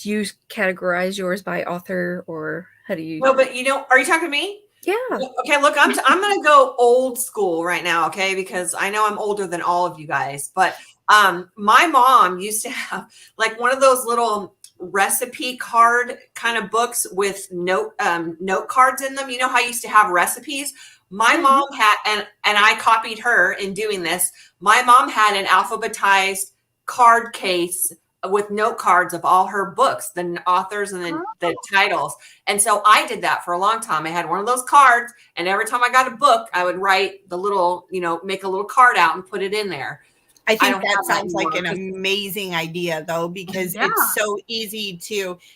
you categorize yours by author, or how do you? No, but are you talking to me? Yeah. Okay, look, I'm going to go old school right now, okay? Because I know I'm older than all of you guys, but my mom used to have like one of those little recipe card kind of books with note cards in them. You know how I used to have recipes? My mom had, and I copied her in doing this. My mom had an alphabetized card case with note cards of all her books, the authors and the titles. And so I did that for a long time. I had one of those cards, and every time I got a book, I would write the little, make a little card out and put it in there. I think don't that have that sounds like an anymore. amazing idea, though, because Yeah. it's so easy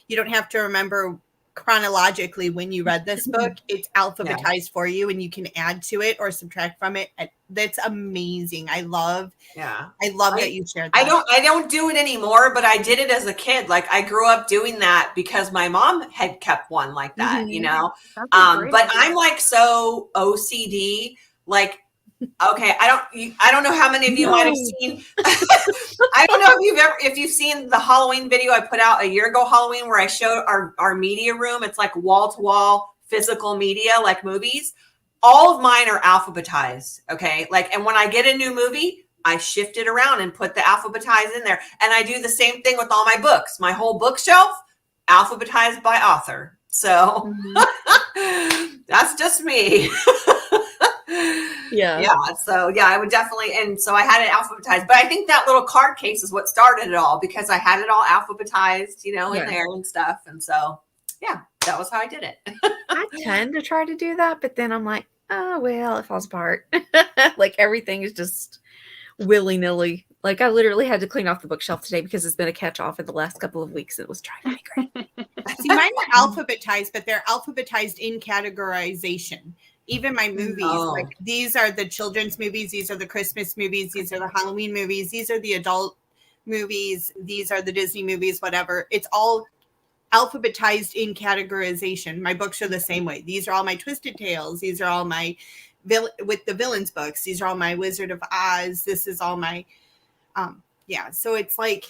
you don't have to remember chronologically when you read this book. It's alphabetized for you, and you can add to it or subtract from it. That's amazing. I love that you shared that. I don't do it anymore, but I did it as a kid. Like, I grew up doing that because my mom had kept one like that, That's a great but idea. I'm like so OCD, like, okay, I don't know how many of you might have seen. I don't know if you've seen the Halloween video I put out a year ago, Halloween, where I showed our media room. It's like wall to wall physical media, like movies. All of mine are alphabetized. Okay. Like, and when I get a new movie, I shift it around and put the alphabetized in there. And I do the same thing with all my books. My whole bookshelf, alphabetized by author. So that's just me. Yeah. So I would definitely, and so I had it alphabetized, but I think that little card case is what started it all, because I had it all alphabetized, in there and stuff. And so, that was how I did it. I tend to try to do that, but then I'm like, oh, well, it falls apart. Like, everything is just willy-nilly. Like, I literally had to clean off the bookshelf today because it's been a catch-all for the last couple of weeks. It was driving me crazy. See, mine are alphabetized, but they're alphabetized in categorization. Even my movies, like, these are the children's movies, these are the Christmas movies, these are the Halloween movies, these are the adult movies, these are the Disney movies, whatever. It's all alphabetized in categorization. My books are the same way. These are all my Twisted Tales. These are all my with the villains books. These are all my Wizard of Oz. This is all my so it's like,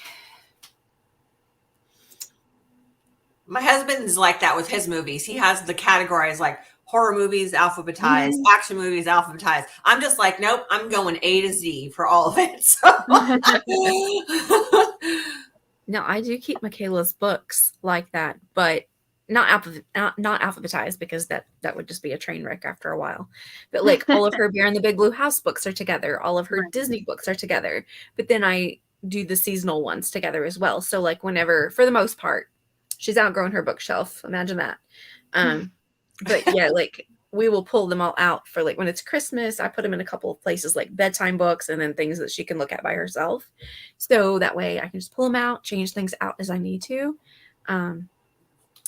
my husband's like that with his movies. He has the categories like horror movies alphabetized, action movies alphabetized. I'm just like, nope, I'm going A to Z for all of it. So. No, I do keep Michaela's books like that, but not alphabetized, because that would just be a train wreck after a while. But like, all of her Bear in the Big Blue House books are together. All of her Disney books are together. But then I do the seasonal ones together as well. So like, whenever, for the most part, she's outgrown her bookshelf. Imagine that. But yeah, like, we will pull them all out for, like, when it's Christmas, I put them in a couple of places, like bedtime books and then things that she can look at by herself. So that way I can just pull them out, change things out as I need to.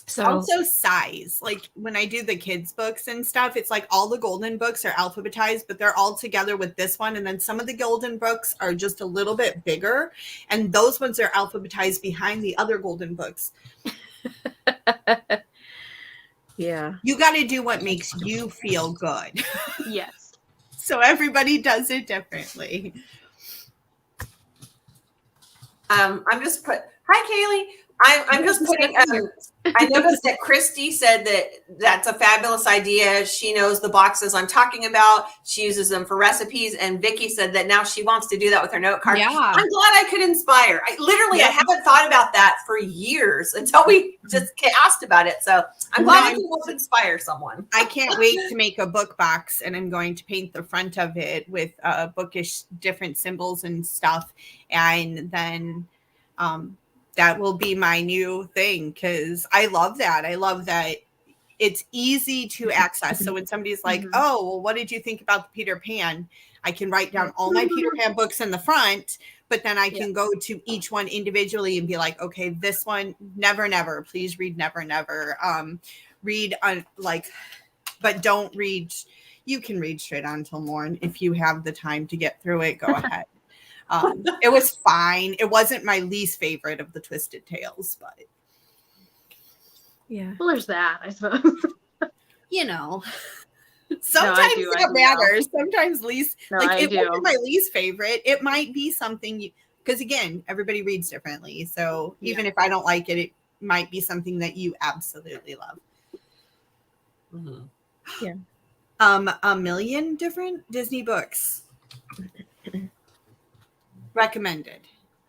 So also size, like when I do the kids books and stuff, it's like all the golden books are alphabetized, but they're all together with this one. And then some of the golden books are just a little bit bigger, and those ones are alphabetized behind the other golden books. yeah, you got to do what makes you feel good. Yes. So everybody does it differently. I'm just hi Kaylee. I'm just putting, I noticed that Christy said that's a fabulous idea. She knows the boxes I'm talking about. She uses them for recipes. And Vicky said that now she wants to do that with her note card. Yeah. I'm glad I could inspire. I haven't thought about that for years until we just asked about it. So I'm glad I can help inspire someone. I can't wait to make a book box, and I'm going to paint the front of it with bookish different symbols and stuff. And then, that will be my new thing, because I love that. I love that it's easy to access. So when somebody's like, oh, well, what did you think about the Peter Pan? I can write down all my Peter Pan books in the front, but then I can go to each one individually and be like, okay, this one, Never Never, please read Never Never. Read on but don't read. You can read Straight On Till Morn if you have the time to get through it. Go ahead. It was fine. It wasn't my least favorite of the Twisted Tales, but yeah. Well, there's that, I suppose. Sometimes do, that matters. Sometimes least. No, like, I it do. wasn't my least favorite. It might be something because again, everybody reads differently. So even if I don't like it, it might be something that you absolutely love. Mm-hmm. Yeah. A million different Disney books. Recommended.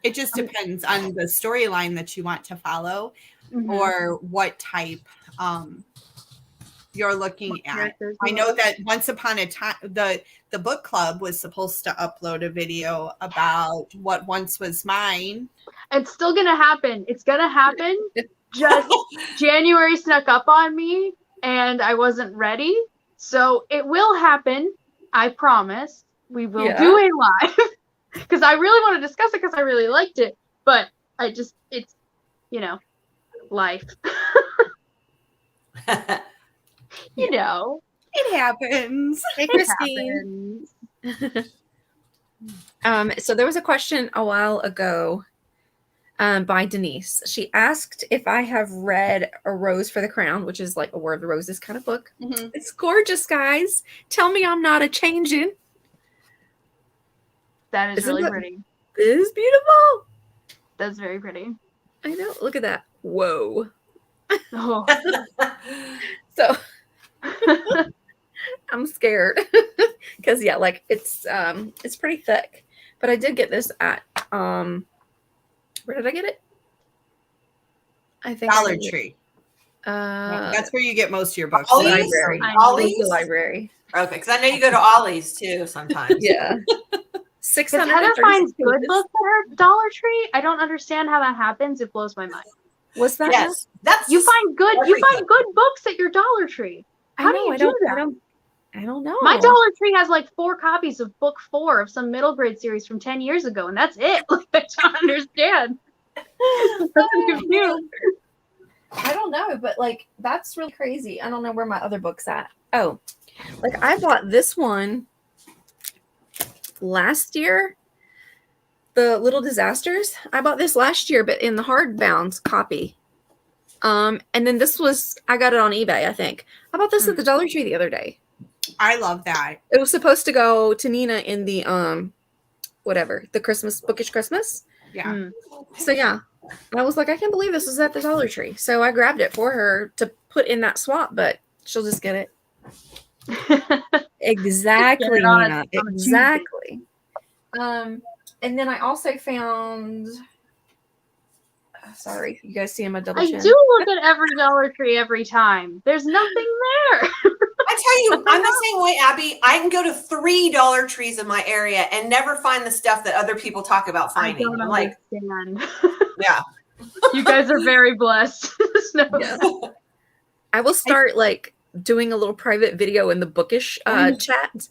It just depends on the storyline that you want to follow or what type you're looking at. I know that Once Upon a Time, the the book club was supposed to upload a video about What Once Was Mine. It's still gonna happen. It's gonna happen. Just January snuck up on me and I wasn't ready. So it will happen. I promise. We will do a live. Because I really want to discuss it because I really liked it. But it's, life. You know. It happens. Hey, Christine. So there was a question a while ago by Denise. She asked if I have read A Rose for the Crown, which is like a War of the Roses kind of book. Mm-hmm. It's gorgeous, guys. Tell me I'm not a changing. That is Isn't really that- pretty. It is beautiful. That's very pretty. I know. Look at that. Whoa. Oh. So I'm scared because like it's pretty thick. But I did get this at where did I get it? I think Dollar I got it- Tree. Uh, That's where you get most of your books. Ollie's? library. I It was Ollie's? the library. Okay, because I know you go to Ollie's too sometimes. Yeah. Because Heather 636 finds good pages. books at her Dollar Tree. I don't understand how that happens. It blows my mind. Was that? Yes, that's You find good everything. books at your Dollar Tree. How do you do that? I don't know. My Dollar Tree has like 4 copies of book 4 of some middle grade series from 10 years ago, and that's it. Like, I don't understand. I'm confused. I don't know, but like that's really crazy. I don't know where my other book's at. Oh, like I bought this one last year. The Little Disasters. I bought this last year, but in the hardbound copy. And then this was I got it on eBay, I think. I bought this at the Dollar Tree the other day. I love that. It was supposed to go to Nina in the the Christmas bookish Christmas. Yeah. So yeah. I was like, I can't believe this is at the Dollar Tree. So I grabbed it for her to put in that swap, but she'll just get it. Exactly, Get it on Nina. a Tuesday. Exactly. And then I also found sorry, you guys see him a double I chin. do look at every Dollar Tree every time. There's nothing there. I tell you, I'm the same way, Abby. I can go to 3 Dollar Trees in my area and never find the stuff that other people talk about I finding. don't I'm like, understand. yeah. You guys are very blessed. No. Yeah. I will start like doing a little private video in the bookish chat.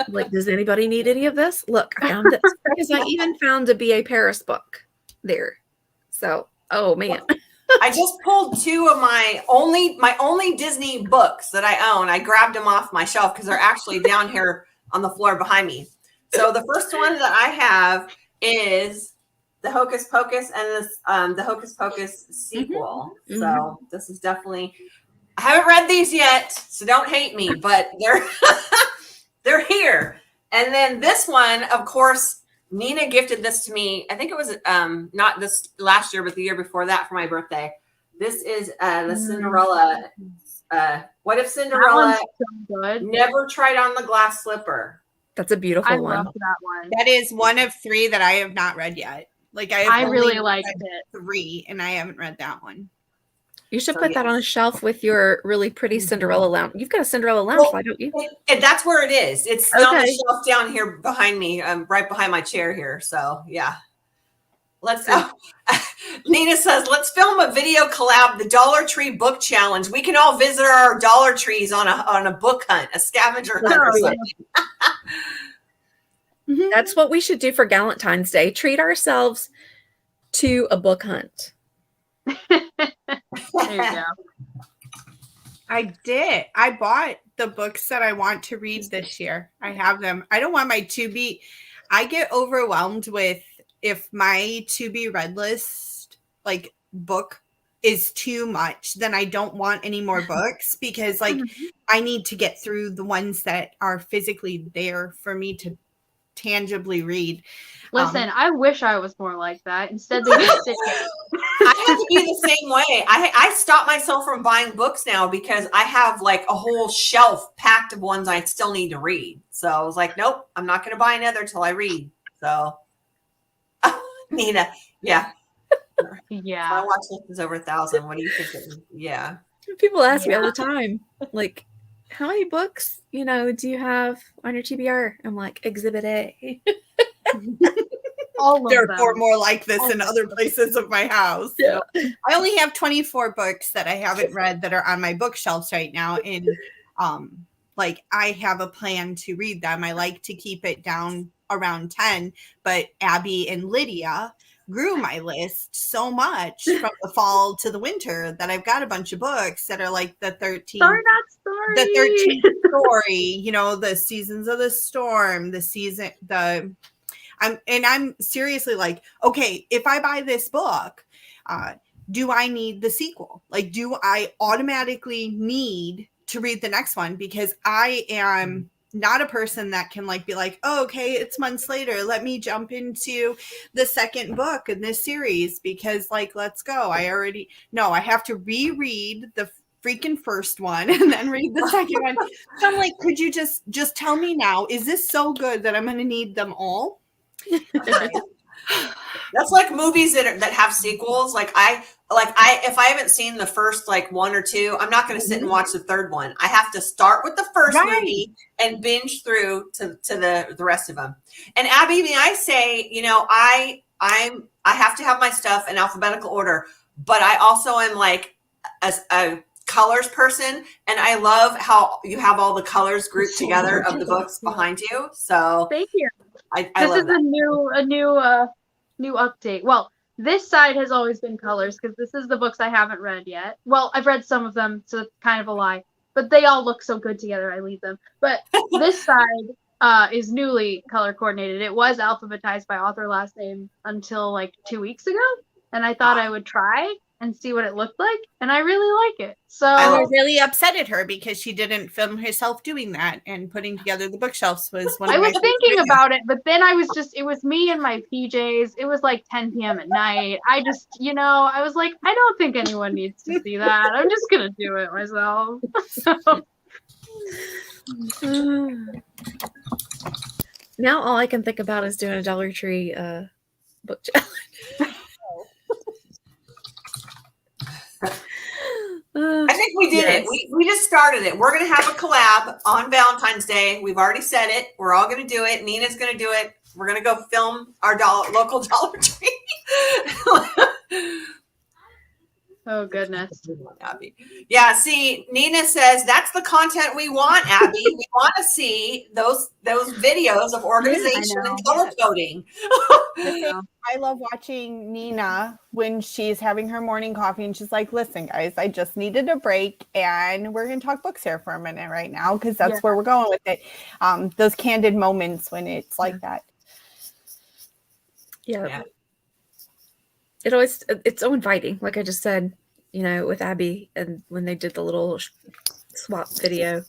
Like, does anybody need any of this? Look, I found this because I even found a B.A. Paris book there. So, oh man. I just pulled 2 of my only Disney books that I own. I grabbed them off my shelf because they're actually down here on the floor behind me. So the first one that I have is the Hocus Pocus and this the Hocus Pocus sequel. Mm-hmm. So this is definitely I haven't read these yet, so don't hate me, but they're they're here. And then this one, of course, Nina gifted this to me. I think it was not this last year, but the year before that for my birthday. This is the Cinderella. What if Cinderella So good. never tried on the glass slipper? That's a beautiful I one. loved that one. That is one of 3 that I have not read yet. Like I only really read liked it. 3, and I haven't read that one. You should So, put that yes. on a shelf with your really pretty Cinderella lounge. You've got a Cinderella lounge, Well, why don't you? And that's where it is. It's on Okay. the shelf down here behind me, right behind my chair here. So yeah. Let's Nina says, let's film a video collab, the Dollar Tree book challenge. We can all visit our Dollar Trees on a book hunt, a scavenger hunt or Oh, yeah. something. That's what we should do for Valentine's Day. Treat ourselves to a book hunt. There you go. I did. I bought the books that I want to read this year. I have them. I don't want my to be. I get overwhelmed with if my to be read list like book is too much, then I don't want any more books because like I need to get through the ones that are physically there for me to tangibly read. Listen, I wish I was more like that. Instead, they just sit here. I have to be the same way. I stop myself from buying books now because I have like a whole shelf packed of ones I still need to read. So I was like, nope, I'm not going to buy another till I read. So Nina, yeah. My Yeah. watch list is over 1,000. What do you think? Yeah. People ask me all the time, like, how many books, do you have on your TBR? I'm like, Exhibit A. All There of are 4 them. more like this in All other of them. places of my house. Yeah. So I only have 24 books that I haven't read that are on my bookshelves right now. And like I have a plan to read them. I like to keep it down around 10, but Abby and Lydia grew my list so much from the fall to the winter that I've got a bunch of books that are like the 13th Sorry, not sorry. the 13th story, the Seasons of the Storm, I'm seriously like, okay, if I buy this book, do I need the sequel? Like, do I automatically need to read the next one? Because I am not a person that can like be like, oh, okay, it's months later, let me jump into the second book in this series because like, let's go. I have to reread the freaking first one and then read the second one. So I'm like, could you just tell me now, is this so good that I'm going to need them all? That's like movies that have sequels. Like if I haven't seen the first like 1 or 2, I'm not going to sit and watch the third one. I have to start with the first movie and binge through to the rest of them. And Abby, may I say, I have to have my stuff in alphabetical order, but I also am like as a colors person, and I love how you have all the colors grouped together of the books behind you. So Thank you. I This love is that. a new update. Well, this side has always been colors because this is the books I haven't read yet. Well, I've read some of them, so it's kind of a lie. But they all look so good together, I leave them. But this side is newly color coordinated. It was alphabetized by author last name until like 2 weeks ago, and I thought I would try and see what it looked like, and I really like it. So I really upset at her because she didn't film herself doing that, and putting together the bookshelves was one of I my was thinking about it, but then it was me in my PJs. It was like 10 p.m. at night. I just, I was like, I don't think anyone needs to see that. I'm just going to do it myself. Now all I can think about is doing a Dollar Tree book challenge. I think we did it. We just started it. We're going to have a collab on Valentine's Day. We've already said it. We're all going to do it. Nina's going to do it. We're going to go film our local Dollar Tree. Oh, goodness. Abby. Yeah, see, Nina says that's the content we want, Abby. We want to see those videos of organization and color coding. I love watching Nina when she's having her morning coffee and she's like, listen, guys, I just needed a break and we're going to talk books here for a minute right now because that's where we're going with it. Those candid moments when it's like that. Yeah. It's so inviting. Like I just said, with Abby and when they did the little swap video,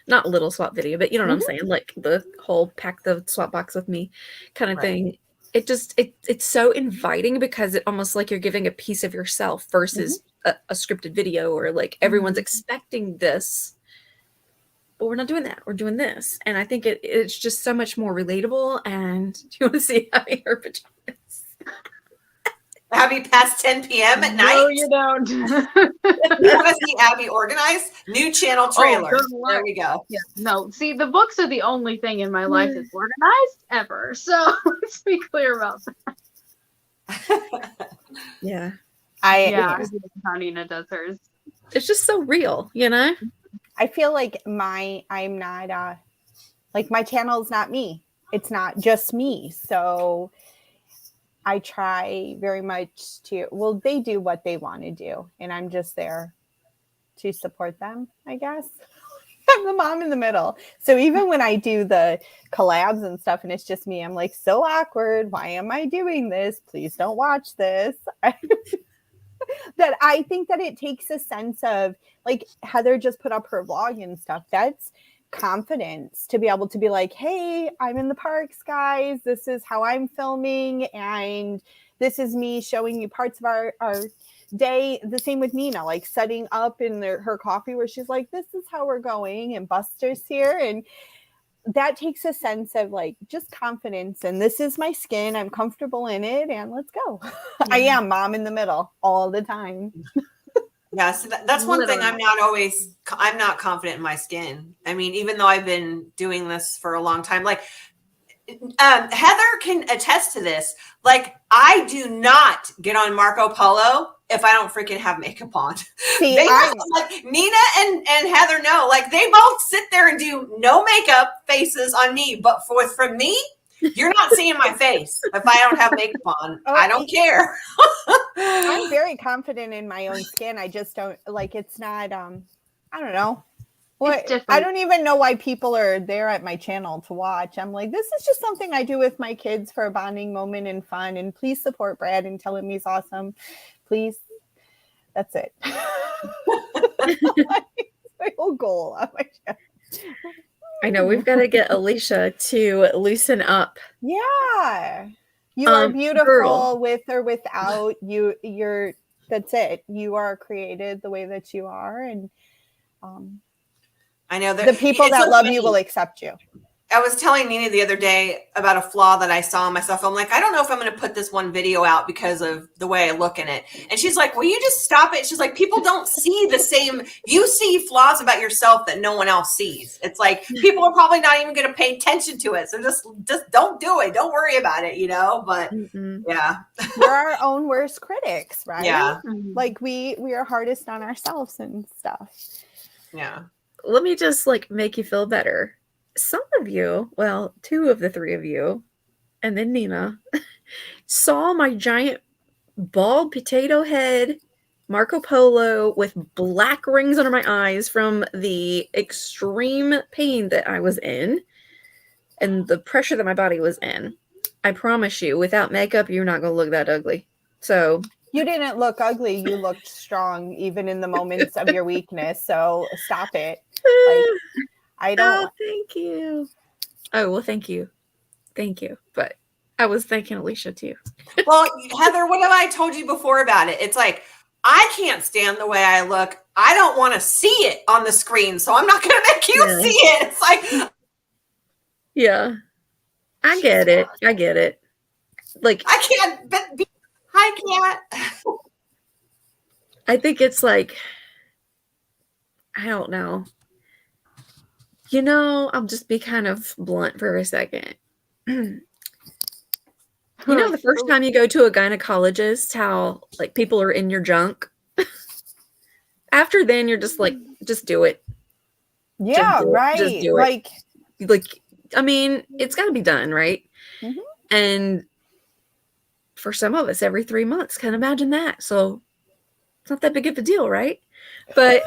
not a little swap video, but you know what I'm saying? Like the whole pack the swap box with me kind of thing. It just, it's so inviting because it almost like you're giving a piece of yourself versus a scripted video or like everyone's expecting this, but we're not doing that. We're doing this. And I think it's just so much more relatable. And do you want to see Abby her pajamas? Abby past 10 p.m. at night? No, you don't. You want to see Abby organized? New channel trailer. There we go. Yeah, no, see, the books are the only thing in my life that's organized ever. So let's be clear about that. Yeah. How Nina does hers. It's just so real, I feel like I'm not like my channel is not me. It's not just me. So I try very much they do what they want to do. And I'm just there to support them, I guess. I'm the mom in the middle. So even when I do the collabs and stuff and it's just me, I'm like, so awkward. Why am I doing this? Please don't watch this. That I think that it takes a sense of, like Heather just put up her vlog and stuff. That's confidence to be able to be like, hey, I'm in the parks, guys. This is how I'm filming. And this is me showing you parts of our day. The same with Nina, like setting up in her coffee where she's like, this is how we're going. And Buster's here. And that takes a sense of like just confidence. And this is my skin. I'm comfortable in it. And let's go. I am mom in the middle all the time. Yeah, so that's one thing Literally. I'm not confident in my skin. I mean, even though I've been doing this for a long time, like Heather can attest to this. Like, I do not get on Marco Polo if I don't freaking have makeup on. See, They know, like Nina and Heather know, like they both sit there and do no makeup faces on me, but from me, you're not seeing my face if I don't have makeup on. I don't care. I'm very confident in my own skin. I just don't like it's not I don't know. What It's different. I don't even know why people are there at my channel to watch. I'm like, this is just something I do with my kids for a bonding moment and fun. And please support Brad and tell him he's awesome. Please. That's it. My whole goal on my channel. I know we've got to get Alicia to loosen up. Yeah. You are beautiful girl. with or without you. That's it. You are created the way that you are. And I know the people that love you will accept you. I was telling Nina the other day about a flaw that I saw in myself. I'm like, I don't know if I'm going to put this one video out because of the way I look in it. And she's like, will you just stop it? She's like, people don't see the same. You see flaws about yourself that no one else sees. It's like, people are probably not even going to pay attention to it. So just don't do it. Don't worry about it, But yeah. We're our own worst critics, right? Yeah. Like we are hardest on ourselves and stuff. Yeah. Let me just make you feel better. Some of you, well, 2 of the 3 of you, and then Nina, saw my giant bald potato head Marco Polo with black rings under my eyes from the extreme pain that I was in and the pressure that my body was in. I promise you, without makeup, you're not going to look that ugly. So you didn't look ugly. You looked strong, even in the moments of your weakness. So stop it. I don't. Oh, thank you. Oh, well, thank you. Thank you. But I was thanking Alicia too. Well, Heather, what have I told you before about it? It's like, I can't stand the way I look. I don't want to see it on the screen, so I'm not going to make you see it. It's like, yeah, I get it. I get it. I can't, but I can't. I think it's I don't know. I'll just be kind of blunt for a second. The first time you go to a gynecologist, how people are in your junk. After then, you're just just do it. Yeah, right. Just do it. I mean, it's got to be done, right? Mm-hmm. And for some of us, every 3 months. Can't imagine that. So it's not that big of a deal, right? But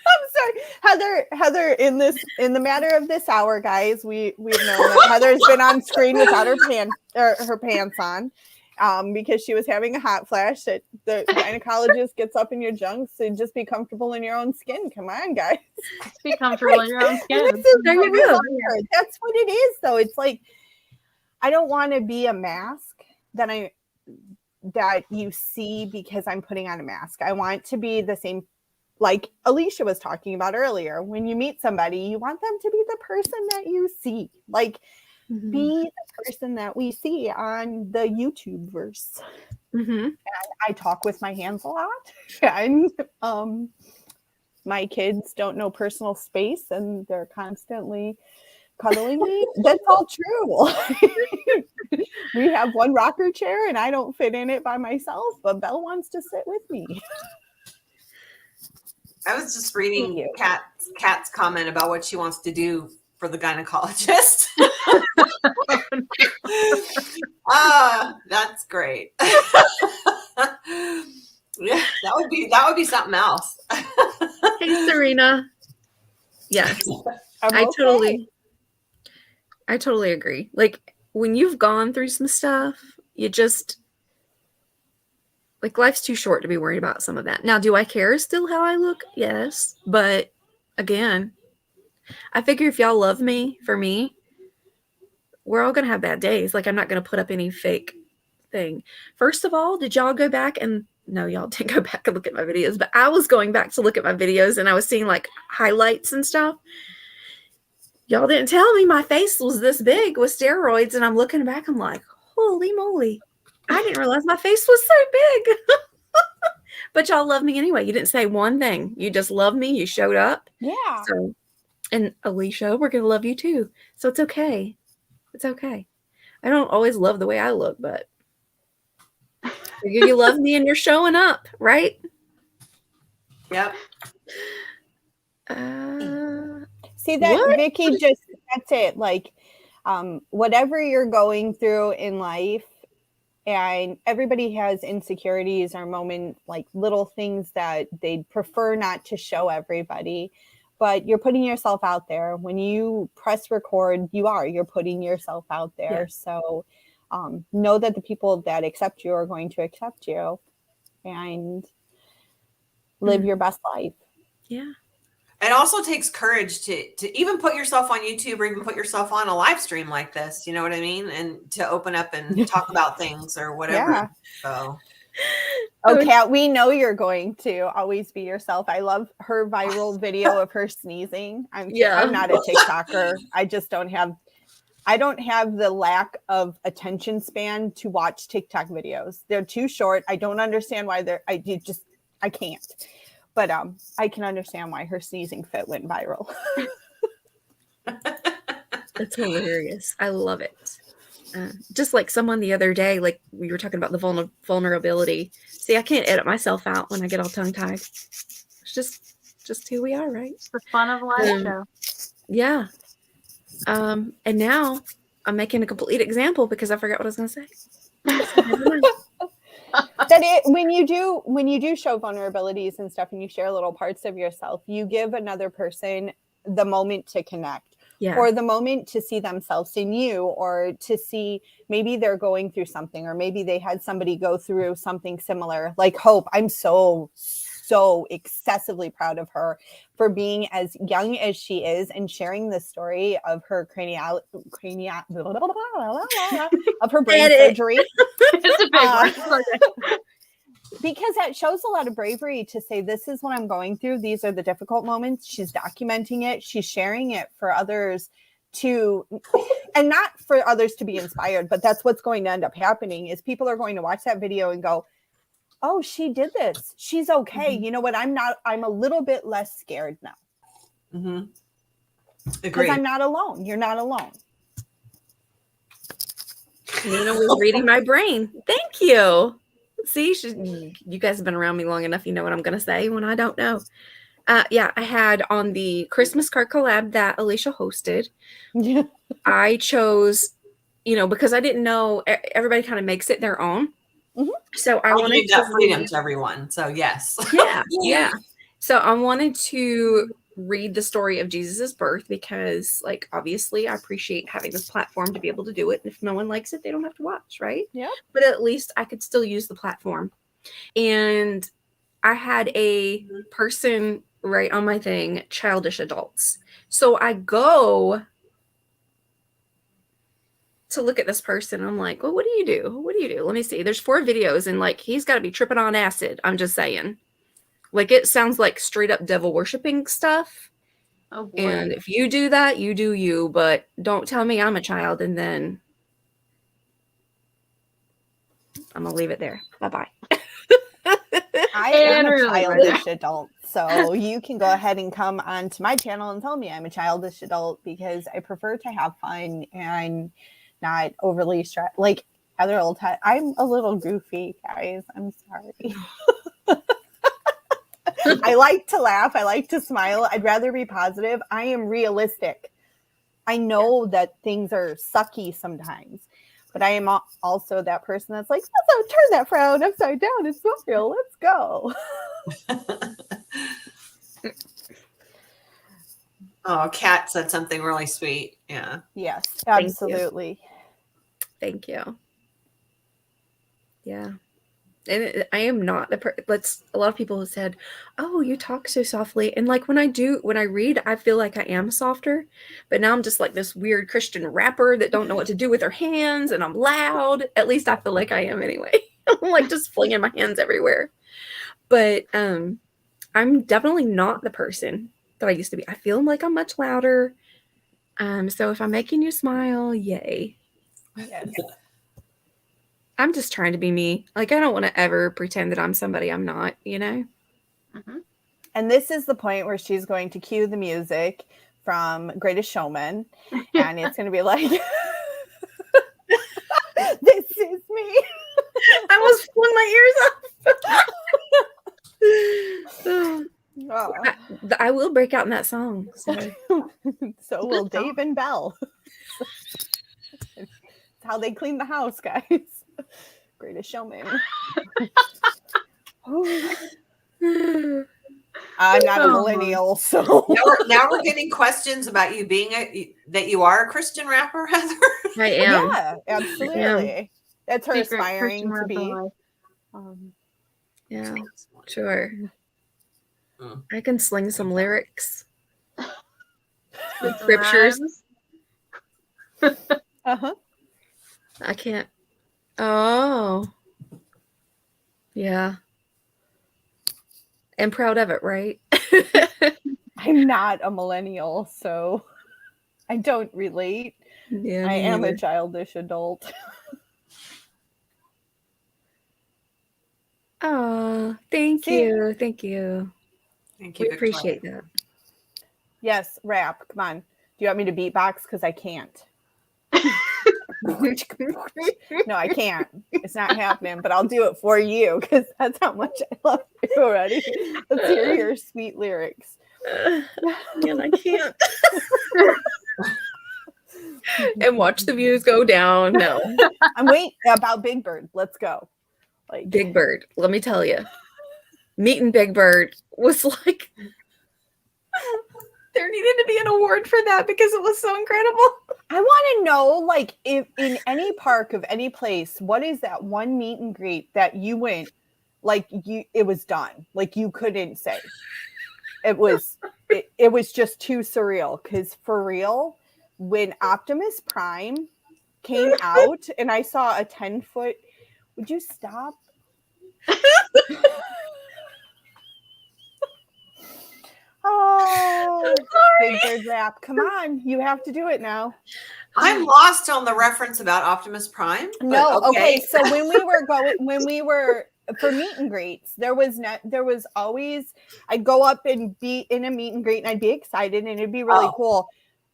I'm sorry, Heather. In the matter of this hour, guys, we've known that Heather's been on screen without her pants on, because she was having a hot flash. That the gynecologist gets up in your junk, so just be comfortable in your own skin. Come on, guys, just be comfortable in your own skin. There you go. That's what it is, though. It's like I don't want to be a mask that you see because I'm putting on a mask. I want to be the same. Like Alicia was talking about earlier, when you meet somebody, you want them to be the person that you see. Be the person that we see on the YouTube verse. And I talk with my hands a lot. And my kids don't know personal space and they're constantly cuddling me. That's all true. We have one rocker chair and I don't fit in it by myself, but Belle wants to sit with me. I was just reading Kat's comment about what she wants to do for the gynecologist. That's great. Yeah, that would be something else. Hey, Serena. Yes, I totally agree. When you've gone through some stuff, you just life's too short to be worried about some of that. Now, do I care still how I look? Yes. But again, I figure if y'all love me for me, we're all going to have bad days. I'm not going to put up any fake thing. First of all, did y'all go back and no, y'all didn't go back and look at my videos, but I was going back to look at my videos and I was seeing highlights and stuff. Y'all didn't tell me my face was this big with steroids. And I'm looking back, I'm like, holy moly. I didn't realize my face was so big. But y'all love me anyway. You didn't say one thing. You just love me. You showed up. Yeah. So, and Alicia, we're going to love you too. So it's okay. It's okay. I don't always love the way I look, but you love me and you're showing up, right? Yep. See that, What? Vicky, just that's it. Like, whatever you're going through in life, and everybody has insecurities or moments, like little things that they'd prefer not to show everybody, but you're putting yourself out there. When you press record, you're putting yourself out there. Yeah. So know that the people that accept you are going to accept you, and live your best life. Yeah. It also takes courage to even put yourself on YouTube or even put yourself on a live stream like this. You know what I mean? And to open up and talk about things or whatever. Yeah. So. Oh, Kat, we know you're going to always be yourself. I love her viral video of her sneezing. I'm not a TikToker. I just don't have the lack of attention span to watch TikTok videos. They're too short. I don't understand why I can't. But I can understand why her sneezing fit went viral. That's hilarious. I love it. Just like someone the other day, like we were talking about the vulnerability. See, I can't edit myself out when I get all tongue-tied. It's just who we are, right? It's the fun of a live show. Yeah. And now I'm making a complete example because I forgot what I was going to say. So never mind. When you do show vulnerabilities and stuff, and you share little parts of yourself, you give another person the moment to connect, or the moment to see themselves in you, or to see maybe they're going through something, or maybe they had somebody go through something similar. Like Hope, I'm so excessively proud of her for being as young as she is and sharing the story of her of her brain surgery. It's a big one. Because that shows a lot of bravery to say, this is what I'm going through. These are the difficult moments. She's documenting it. She's sharing it for others and not for others to be inspired, but that's what's going to end up happening is people are going to watch that video and go, oh, she did this. She's okay. You know what? I'm a little bit less scared now. Mm-hmm. Because I'm not alone. You're not alone. Nina was reading my brain. Thank you. See, you guys have been around me long enough. You know what I'm going to say when I don't know. I had on the Christmas card collab that Alicia hosted. Yeah. I chose, because I didn't know, everybody kind of makes it their own. Mm-hmm. So I wanted to give freedom to everyone. So yes. Yeah. So I wanted to read the story of Jesus's birth because, like, obviously I appreciate having this platform to be able to do it. And if no one likes it, they don't have to watch, right? Yeah. But at least I could still use the platform. And I had a person write on my thing, childish adults. So I go to look at this person. I'm like, well, what do you do? What do you do? Let me see. There's 4 videos and like, he's got to be tripping on acid. I'm just saying. Like, it sounds like straight up devil worshiping stuff. Oh boy. And if you do that, you do you, but don't tell me I'm a child and then I'm going to leave it there. Bye-bye. I am a childish adult, so you can go ahead and come onto my channel and tell me I'm a childish adult because I prefer to have fun and not overly stressed. Like other old time, I'm a little goofy, guys. I'm sorry. I like to laugh. I like to smile. I'd rather be positive. I am realistic. I know that things are sucky sometimes, but I am also that person that's like, so turn that frown upside down and smile. Let's go. Oh, Kat said something really sweet. Yeah. Yes, absolutely. Thank you. Yeah. And I am not a lot of people have said, oh, you talk so softly. And like when I read, I feel like I am softer, but now I'm just like this weird Christian rapper that don't know what to do with their hands. And I'm loud. At least I feel like I am anyway. I'm like just flinging my hands everywhere. But I'm definitely not the person that I used to be. I feel like I'm much louder. So if I'm making you smile, yay. Yes. I'm just trying to be me. Like, I don't want to ever pretend that I'm somebody I'm not, you know? Mhm. And this is the point where she's going to cue the music from Greatest Showman, and it's going to be like, this is me. I almost flung my ears off. Oh. I will break out in that song. So. So will Dave and Belle. It's how they clean the house, guys. Greatest Showman. I'm not a millennial, so Now we're getting questions about you being that you are a Christian rapper, Heather. I am. yeah, absolutely. That's her Secret aspiring Christian to be. rapper life. Yeah, sure. Mm. I can sling some lyrics. With some Scriptures. rhymes. Uh-huh. I can't. Oh. Yeah. And proud of it, right? I'm not a millennial, so I don't relate. Yeah, I me am a neither. childish adult. Oh, thank See- you. Thank you. Thank We you, Victoria. appreciate that. Yes, rap. Come on. Do you want me to beatbox? Because I can't. No, I can't. It's not happening, but I'll do it for you because that's how much I love you already. Let's hear your sweet lyrics. Man, I can't. And watch the views go down. No. I'm waiting about Big Bird. Let's go. Like Big Bird, let me tell you. Meeting Big Bird was like there needed to be an award for that because it was so incredible. I want to know, like, if in any park of any place, what is that one meet and greet that you went, like it was done, like you couldn't say. It was just too surreal. Because for real, when Optimus Prime came out and I saw a 10-foot, would you stop? Oh, Big Bird rap. Come on, you have to do it now. I'm lost on the reference about Optimus Prime. but No, okay. So when we were for meet and greets, there was always, I'd go up and be in a meet and greet and I'd be excited and it'd be really cool.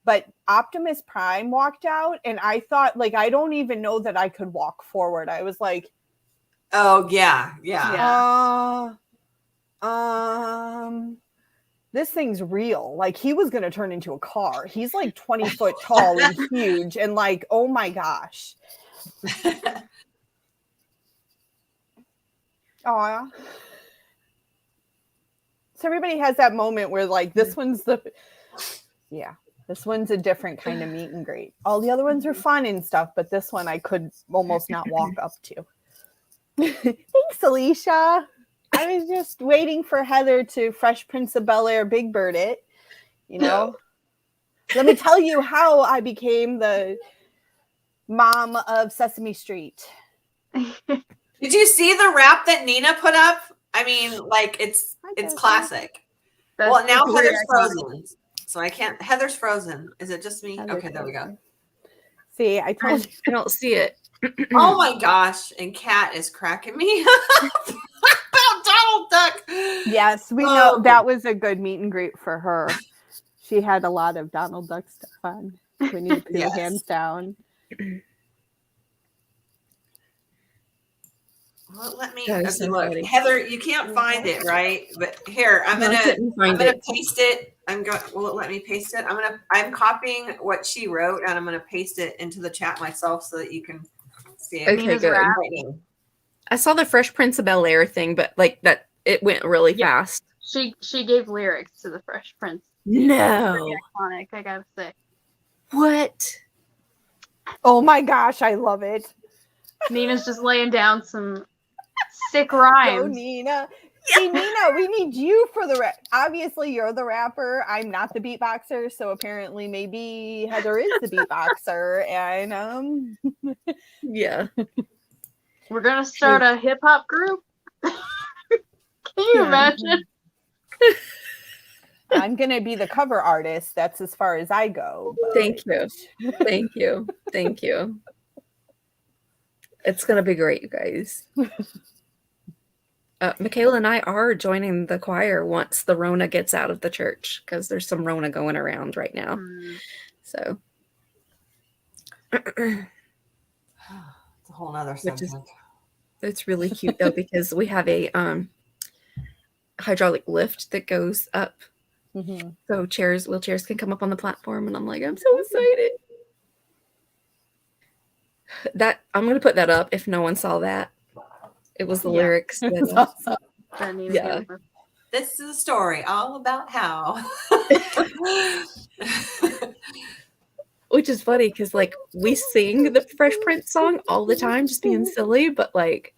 But Optimus Prime walked out and I thought, like, I don't even know that I could walk forward. I was like, Oh yeah. this thing's real. Like, he was going to turn into a car. He's like 20 foot tall and huge. And like, oh my gosh. Oh, so everybody has that moment where like, this one's this one's a different kind of meet and greet. All the other ones are fun and stuff, but this one I could almost not walk up to. Thanks, Alicia. I was just waiting for Heather to Fresh Prince of Bel-Air Big Bird it, you know. Let me tell you how I became the mom of Sesame Street. Did you see the rap that Nina put up? I mean, like it's classic. Well, now Heather's frozen, so I can't. Heather's frozen. Is it just me? Heather's okay, there we go. See, I told you. I don't see it. Oh my gosh! And Kat is cracking me up about Donald Duck. Yes, we know that was a good meet and greet for her. She had a lot of Donald Duck stuff on. Winnie the Pooh, hands down. Well, let me. That Okay, is so look, funny. Heather, you can't find it, right? But here, I'm gonna paste it. Will it let me paste it? I'm copying what she wrote, and I'm gonna paste it into the chat myself so that you can see it. Okay, good. I saw the Fresh Prince of Bel-Air thing, but like that, it went really fast. She gave lyrics to the Fresh Prince. No. Pretty iconic, I gotta say. What? Oh my gosh, I love it. Nina's just laying down some sick rhymes. Go, Nina. Hey, Nina, we need you for the rap. Obviously, you're the rapper. I'm not the beatboxer, so apparently, maybe Heather is the beatboxer. And yeah, we're gonna start a hip hop group. Can you imagine? I'm gonna be the cover artist. That's as far as I go. But... Thank you. It's gonna be great, you guys. Michaela and I are joining the choir once the Rona gets out of the church, because there's some Rona going around right now. So It's a whole nother subject. It's really cute though, because we have a hydraulic lift that goes up. Mm-hmm. So wheelchairs can come up on the platform, and I'm like, I'm so excited. That I'm gonna put that up if no one saw that. It was the lyrics. That, yeah. This is a story all about how. Which is funny because like we sing the Fresh Prince song all the time, just being silly, but like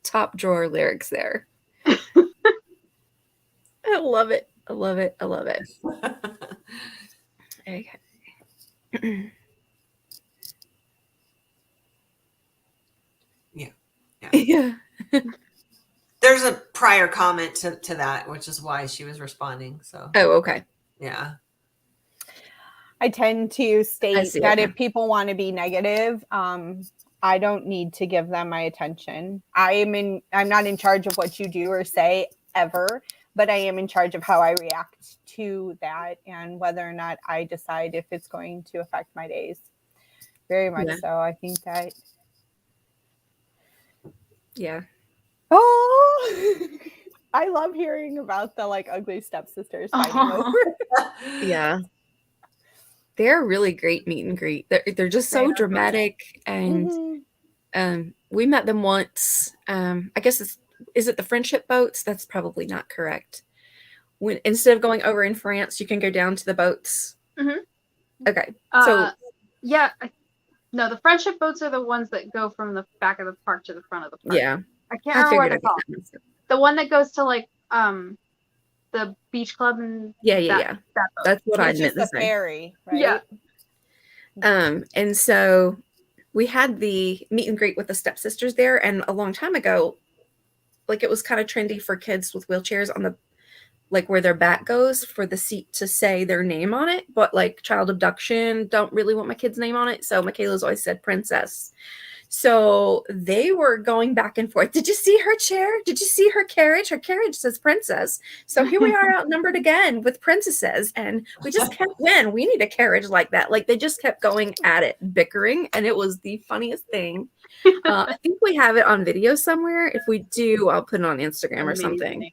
top drawer lyrics there. I love it. I love it. I love it. Okay. Yeah. There's a prior comment to that, which is why she was responding. So. Oh, okay. Yeah. I tend to state that if people want to be negative, I don't need to give them my attention. I'm not in charge of what you do or say ever, but I am in charge of how I react to that and whether or not I decide if it's going to affect my days. Very much so. I think that. Yeah. Oh, I love hearing about the like ugly stepsisters fighting over. Yeah. They're really great meet and greet. They're just so dramatic, and we met them once. I guess is it the friendship boats? That's probably not correct. When instead of going over in France, you can go down to the boats. Mm-hmm. Okay, so yeah, no, the friendship boats are the ones that go from the back of the park to the front of the park. Yeah, I can't remember what they're called. The one that goes to like the beach club and yeah. That's what I meant to say. Ferry, right? Yeah. And so we had the meet and greet with the stepsisters there, and a long time ago, like it was kind of trendy for kids with wheelchairs on the like where their back goes for the seat to say their name on it, but like child abduction, don't really want my kid's name on it. So Michaela's always said princess. So they were going back and forth. Did you see her chair? Did you see her carriage? Her carriage says princess. So here we are outnumbered again with princesses, and we just can't win. We need a carriage like that. Like they just kept going at it, bickering, and it was the funniest thing. I think we have it on video somewhere. If we do, I'll put it on Instagram or something.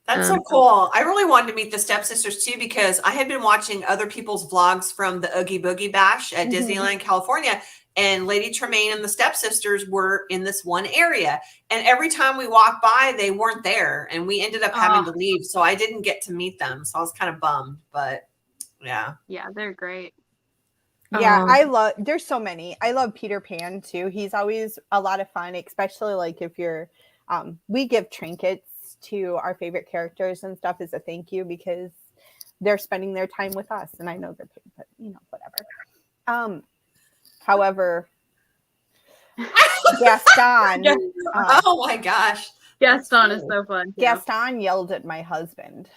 That's so cool. I really wanted to meet the stepsisters too, because I had been watching other people's vlogs from the Oogie Boogie Bash at Disneyland, California. And Lady Tremaine and the stepsisters were in this one area. And every time we walked by, they weren't there. And we ended up having to leave. So I didn't get to meet them. So I was kind of bummed. But yeah. Yeah, they're great. Yeah, there's so many. I love Peter Pan too. He's always a lot of fun, especially like if you're, we give trinkets to our favorite characters and stuff as a thank you because they're spending their time with us. And I know they're paid, but you know, whatever. However, Gaston. Oh my gosh. Gaston is so fun. Gaston yelled at my husband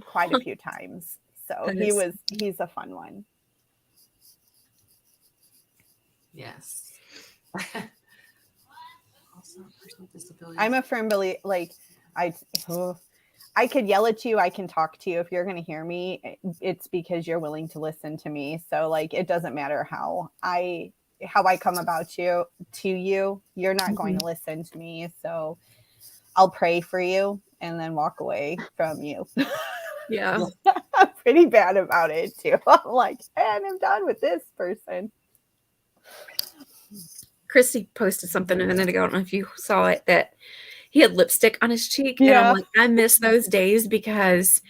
quite a few times. So he's a fun one. Yes. Also, personal disability. I'm a firm believer, like I could yell at you, I can talk to you. If you're going to hear me, it's because you're willing to listen to me. So like, it doesn't matter how I come about to you, you're not going to listen to me. So I'll pray for you and then walk away from you. Yeah. I'm pretty bad about it too. I'm like, and I'm done with this person. Christy posted something a minute ago. I don't know if you saw it, that he had lipstick on his cheek. Yeah. And I'm like, I miss those days because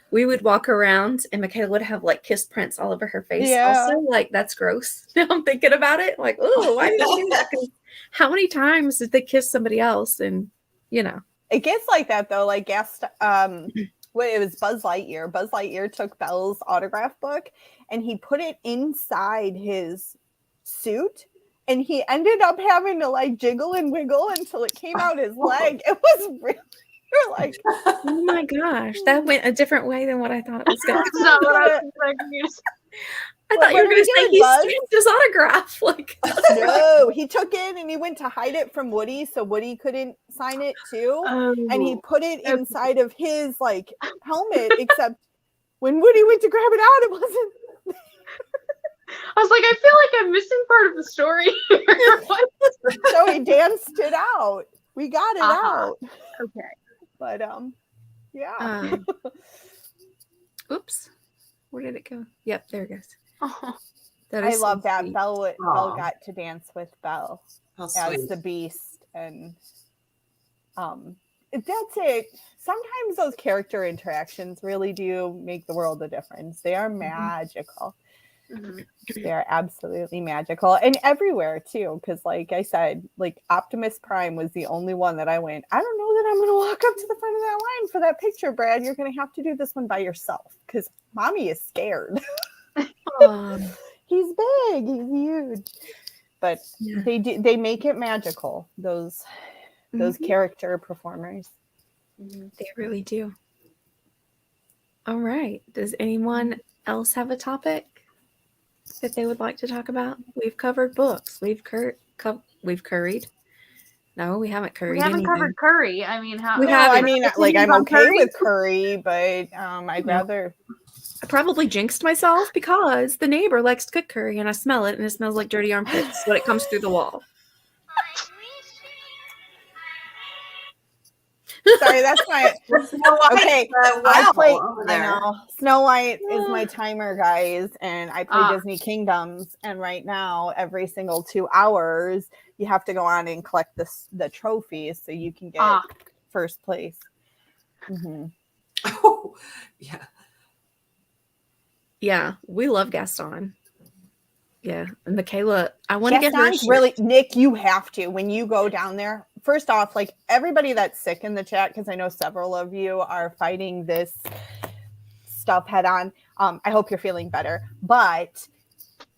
we would walk around and Michaela would have like kiss prints all over her face. Yeah. Also, like, that's gross. Now I'm thinking about it. Like, oh, why did you do that? How many times did they kiss somebody else? And, you know. It gets like that, though. Like, it was Buzz Lightyear. Buzz Lightyear took Belle's autograph book and he put it inside his suit. And he ended up having to like jiggle and wiggle until it came out his leg. It was really, you're like, oh my gosh, that went a different way than what I thought it was going to. That's not what I was expecting. I thought you were What are going to we say doing, he Buzz? stamped his autograph. Like, No, he took it and he went to hide it from Woody so Woody couldn't sign it too. And he put it okay. inside of his like helmet, except when Woody went to grab it out, it wasn't. I was like, I feel like I'm missing part of the story here. What? So he danced it out. We got it out. Okay. But yeah. Oops. Where did it go? Yep, there it goes. Oh, That I is so love that sweet. Belle Aw. got to dance with Belle How as sweet. the Beast, and that's it. Sometimes those character interactions really do make the world a difference. They are magical. mhm. They are absolutely magical, and everywhere too. Because, like I said, like Optimus Prime was the only one that I went, I don't know that I'm going to walk up to the front of that line for that picture, Brad. You're going to have to do this one by yourself because mommy is scared. He's big, he's huge, but Yeah. they make it magical. Those Mhm. character performers. They really do. All right. Does anyone else have a topic that they would like to talk about? We've covered books. We've curried. No, we haven't curried. We haven't anything. covered curry. I mean, how? We No, haven't. I mean, like I'm okay with curry, but I'd rather. I probably jinxed myself because the neighbor likes to cook curry and I smell it and it smells like dirty armpits when it comes through the wall. Sorry, that's my Snow White, okay. wow, I play. over I there. know Snow White is my timer, guys, and I play Ah. Disney Kingdoms. And right now, every single 2 hours, you have to go on and collect the trophies so you can get first place. Mm-hmm. Oh, yeah. Yeah, we love Gaston. Yeah, and Michaela, I want to get her a Gaston's shirt. really, Nick, you have to when you go down there. First off, like everybody that's sick in the chat, because I know several of you are fighting this stuff head on. I hope you're feeling better, but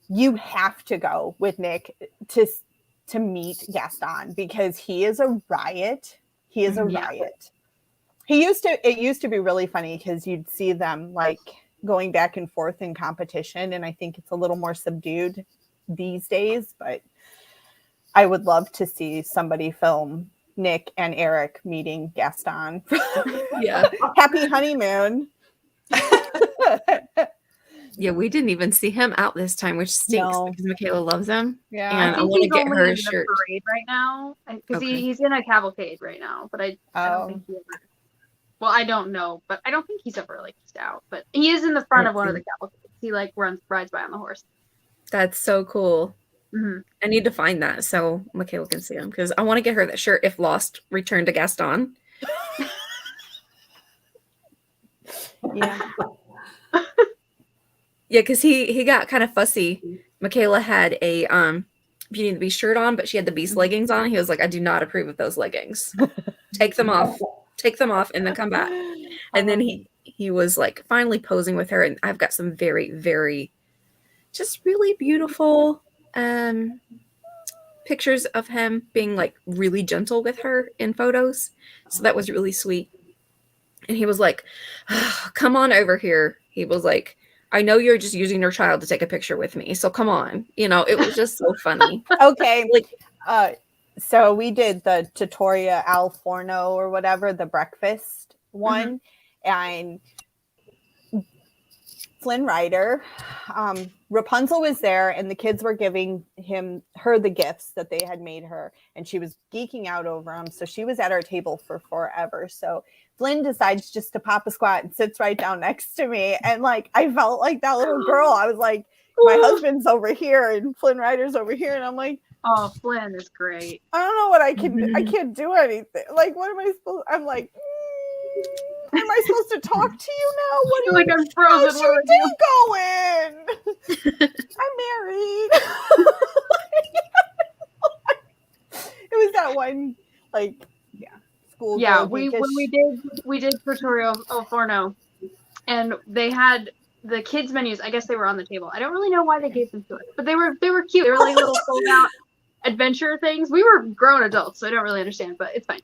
you have to go with Nick to meet Gaston because he is a riot. He is a Yeah. riot. It used to be really funny because you'd see them like going back and forth in competition, and I think it's a little more subdued these days, but I would love to see somebody film Nick and Eric meeting Gaston. Yeah. Happy honeymoon. Yeah, we didn't even see him out this time, which stinks No. because Michaela loves him. Yeah. And I think want to he's get only her a in the shirt. parade right now because Okay. he's in a cavalcade right now. But I don't think he ever. Well, I don't know, but I don't think he's ever like just out. But he is in the front of one of the cavalcades. He like rides by on the horse. That's so cool. Mm-hmm. I need to find that so Michaela can see him because I want to get her that shirt. If lost, return to Gaston. Yeah. Yeah, because he got kind of fussy. Michaela had a Beauty and the Beast shirt on, but she had the Beast leggings on. He was like, I do not approve of those leggings. Take them off, and then come back. And then he was like finally posing with her, and I've got some very, very just really beautiful pictures of him being like really gentle with her in photos. So that was really sweet. And he was like, oh, come on over here. He was like, I know you're just using your child to take a picture with me. So come on. You know, it was just so funny. Okay. Like, so we did the Trattoria al Forno or whatever, the breakfast one. And Flynn Rider, Rapunzel was there, and the kids were giving her the gifts that they had made her, and she was geeking out over them. So she was at our table for forever. So Flynn decides just to pop a squat and sits right down next to me, and like I felt like that little girl. I was like, my husband's over here, and Flynn Rider's over here, and I'm like, oh, Flynn is great. I don't know what I can do. I can't do anything. Like, what am I supposed? I'm like. Am I supposed to talk to you now? What Like I'm frozen. How's your day going? I'm married. It was that one, like, school. Yeah, when we did Trattoria al Forno, and they had the kids menus. I guess they were on the table. I don't really know why they gave them to us, but they were cute. They were like little fold out adventure things. We were grown adults, so I don't really understand, but it's fine.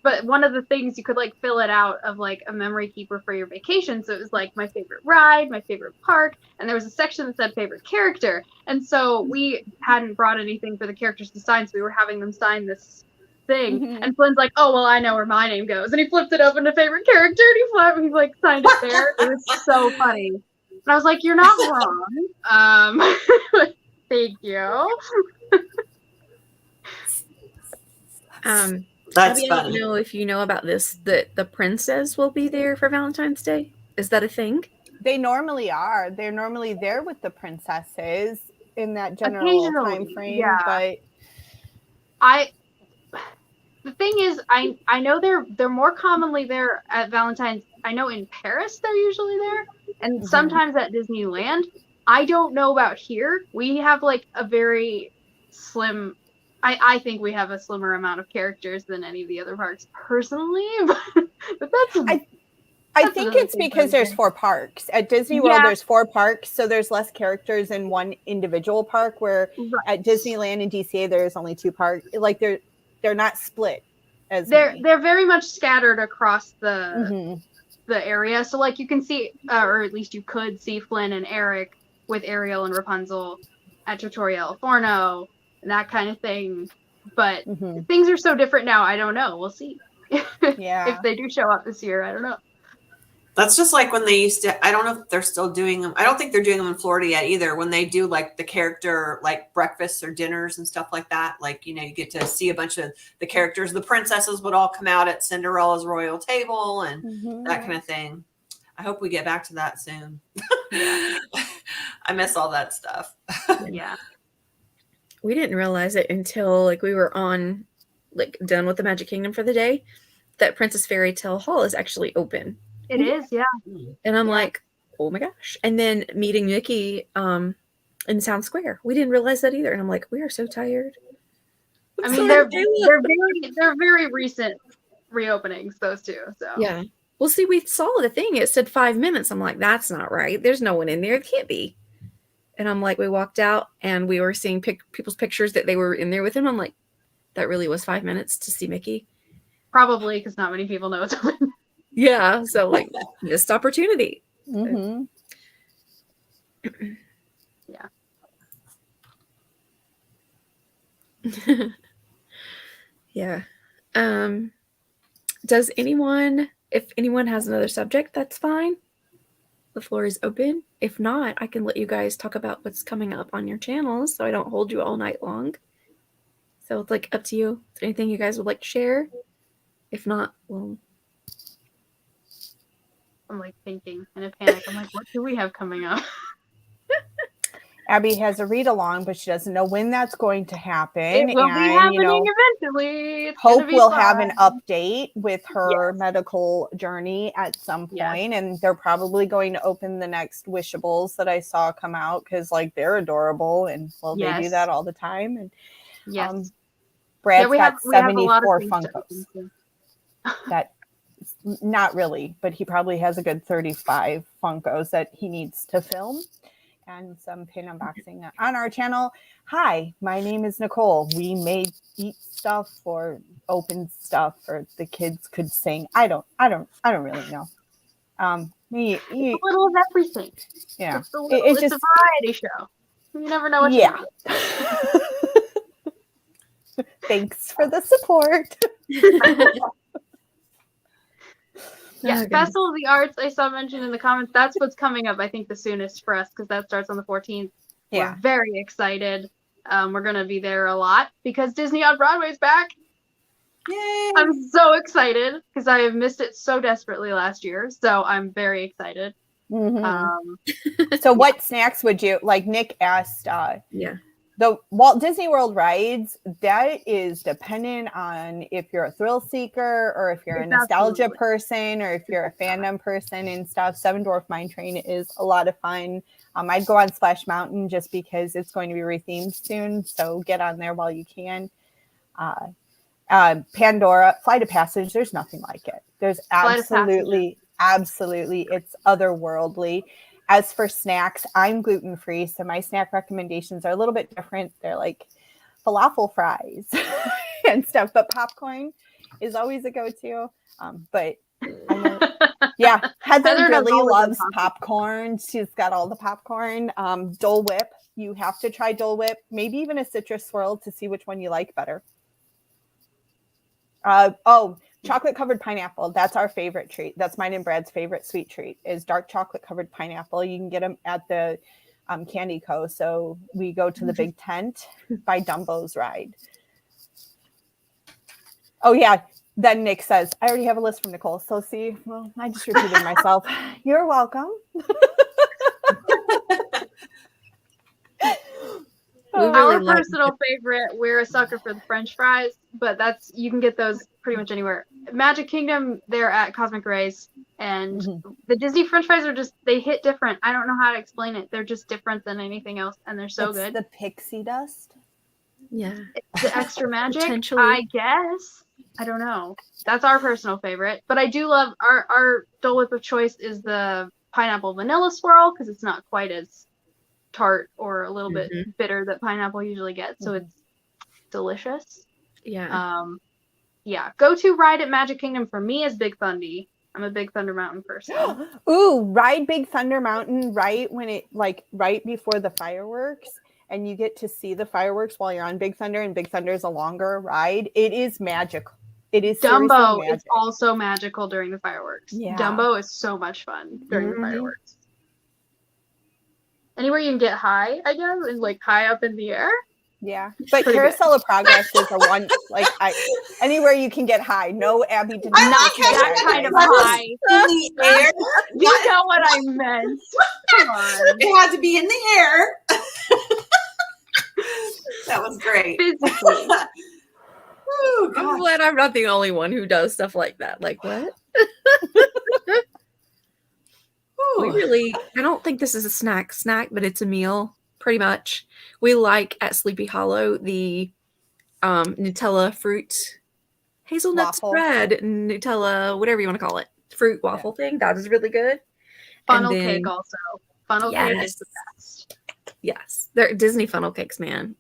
but one of the things you could like fill it out of like a memory keeper for your vacation. So it was like my favorite ride, my favorite park, and there was a section that said favorite character. And so we hadn't brought anything for the characters to sign, so we were having them sign this thing. Mhm. And Flynn's like, "Oh well, I know where my name goes," and he flipped it open to favorite character, and he like signed it there. It was so funny. And I was like, "You're not wrong." Thank you. That's Abby, I funny. don't know if you know about this, that the princess will be there for Valentine's Day. Is that a thing? They normally are. They're normally there with the princesses in that general Occasionally, time frame. yeah. But The thing is, I know they're more commonly there at Valentine's. I know in Paris they're usually there, and Mhm. sometimes at Disneyland. I don't know about here. We have like a very slim. I think we have a slimmer amount of characters than any of the other parks personally, but that's. I That's think another it's thing because for there's me. 4 parks. At Disney World, Yeah. there's 4 parks, so there's less characters in one individual park, where Right. at Disneyland and DCA, there's only 2 parks. Like, they're not split as They're many. very much scattered across the Mhm. the area. So like you can see, or at least you could see Flynn and Eric with Ariel and Rapunzel at Tutorial Forno and that kind of thing. But Mhm. things are so different now. I don't know. We'll see. Yeah. If they do show up this year, I don't know. That's just like when they used to, I don't know if they're still doing them. I don't think they're doing them in Florida yet either. When they do like the character, like breakfasts or dinners and stuff like that, like, you get to see a bunch of the characters. The princesses would all come out at Cinderella's royal table and Mhm. that kind of thing. I hope we get back to that soon. Yeah. I miss all that stuff. Yeah. We didn't realize it until like we were on, like, done with the Magic Kingdom for the day, that Princess Fairy Tale Hall is actually open. It is, yeah. And I'm Yeah. like, oh my gosh. And then meeting Mickey in Sound Square. We didn't realize that either. And I'm like, we are so tired. I mean, they're very recent reopenings, those two. So Yeah. Well, see, we saw the thing. It said 5 minutes. I'm like, that's not right. There's no one in there. It can't be. And I'm like, we walked out and we were seeing people's pictures that they were in there with him. I'm like, that really was 5 minutes to see Mickey. probably because not many people know it's open. Yeah. So, like, missed opportunity. Mhm. Yeah. Does anyone, if anyone has another subject, that's fine. The floor is open. If not, I can let you guys talk about what's coming up on your channels so I don't hold you all night long. So it's like up to you. Is there anything you guys would like to share? If not, well, I'm like thinking in a panic. I'm like, what do we have coming up? Abby has a read along, but she doesn't know when that's going to happen. It will be And, happening eventually. It's Hope gonna be will fun. have an update with her Yes. medical journey at some point, Yes. and they're probably going to open the next Wishables that I saw come out because, like, they're adorable, and well, they do Yes. that all the time. And Yes. Brad's we got have a lot of 74 things to Funkos. open That not really, but he probably has a good 35 Funkos that he needs to film. And some pin unboxing on our channel. Hi, my name is Nicole. We made eat stuff or open stuff, or the kids could sing. I don't really know. It's a little of everything. Yeah, It's a it's it's a variety show. You never know what yeah. you're gonna get. Thanks for the support. Yeah, Okay. Festival of the Arts, I saw mentioned in the comments. That's what's coming up, I think, the soonest for us because that starts on the 14th. Yeah. We're very excited. We're going to be there a lot because Disney on Broadway's back. Yay! I'm so excited because I have missed it so desperately last year. So I'm very excited. Mhm. So what snacks would you like? Nick asked Yeah. the Walt Disney World rides, that is dependent on if you're a thrill seeker or if you're a It's nostalgia absolutely. person or if you're a fandom person and stuff. Seven Dwarf Mine Train is a lot of fun. I'd go on Splash Mountain just because it's going to be rethemed soon. So get on there while you can. Pandora, Flight of Passage, there's nothing like it. There's Flight of absolutely, it's otherworldly. As for snacks, I'm gluten-free, so my snack recommendations are a little bit different. They're like falafel fries and stuff, but popcorn is always a go-to. But I know, yeah, Heather Heather does really all the good loves popcorn. She's got all the popcorn. Dole Whip. You have to try Dole Whip. Maybe even a citrus swirl to see which one you like better. Chocolate covered pineapple. That's our favorite treat. That's mine and Brad's favorite sweet treat is dark chocolate covered pineapple. You can get them at the Candy Co. So we go to the big tent by Dumbo's Ride. Oh yeah. Then Nick says, I already have a list from Nicole. So see, well, I just repeated myself. You're welcome. really Our like personal favorite, we're a sucker for the French fries, but you can get those pretty much anywhere. Magic Kingdom, they're at Cosmic Rays, and the Disney French fries are they hit different. I don't know how to explain it. They're just different than anything else, and they're so good. The pixie dust. Yeah. It's the extra magic, Potentially. I guess. I don't know. That's our personal favorite, but I do love our Dole Whip of choice is the pineapple vanilla swirl because it's not quite as tart or a little bit bitter that pineapple usually gets, so it's delicious. Yeah. Go-to ride at Magic Kingdom for me is Big Thundy. I'm a Big Thunder Mountain person. Ooh, ride Big Thunder Mountain right before the fireworks, and you get to see the fireworks while you're on Big Thunder, and Big Thunder is a longer ride. It is magical. It is Dumbo magic. is also magical during the fireworks. Yeah. Dumbo is so much fun during the fireworks. Anywhere you can get high, I guess, and like high up in the air. Yeah, but Pretty Carousel of Progress is a one anywhere you can get high. No, Abby did not. Not that kind of high. In the air. You know what I meant. Come on. It had to be in the air. That was great. Physically. Ooh, I'm gosh. glad I'm not the only one who does stuff like that. Like what? I don't think this is a snack, but it's a meal, pretty much. We like at Sleepy Hollow the Nutella fruit hazelnut Waffle. spread, Nutella, whatever you want to call it, fruit waffle thing. That is really good. Funnel And then- cake also. Funnel cake is Yes. the best. Yes, they're Disney funnel cakes, man.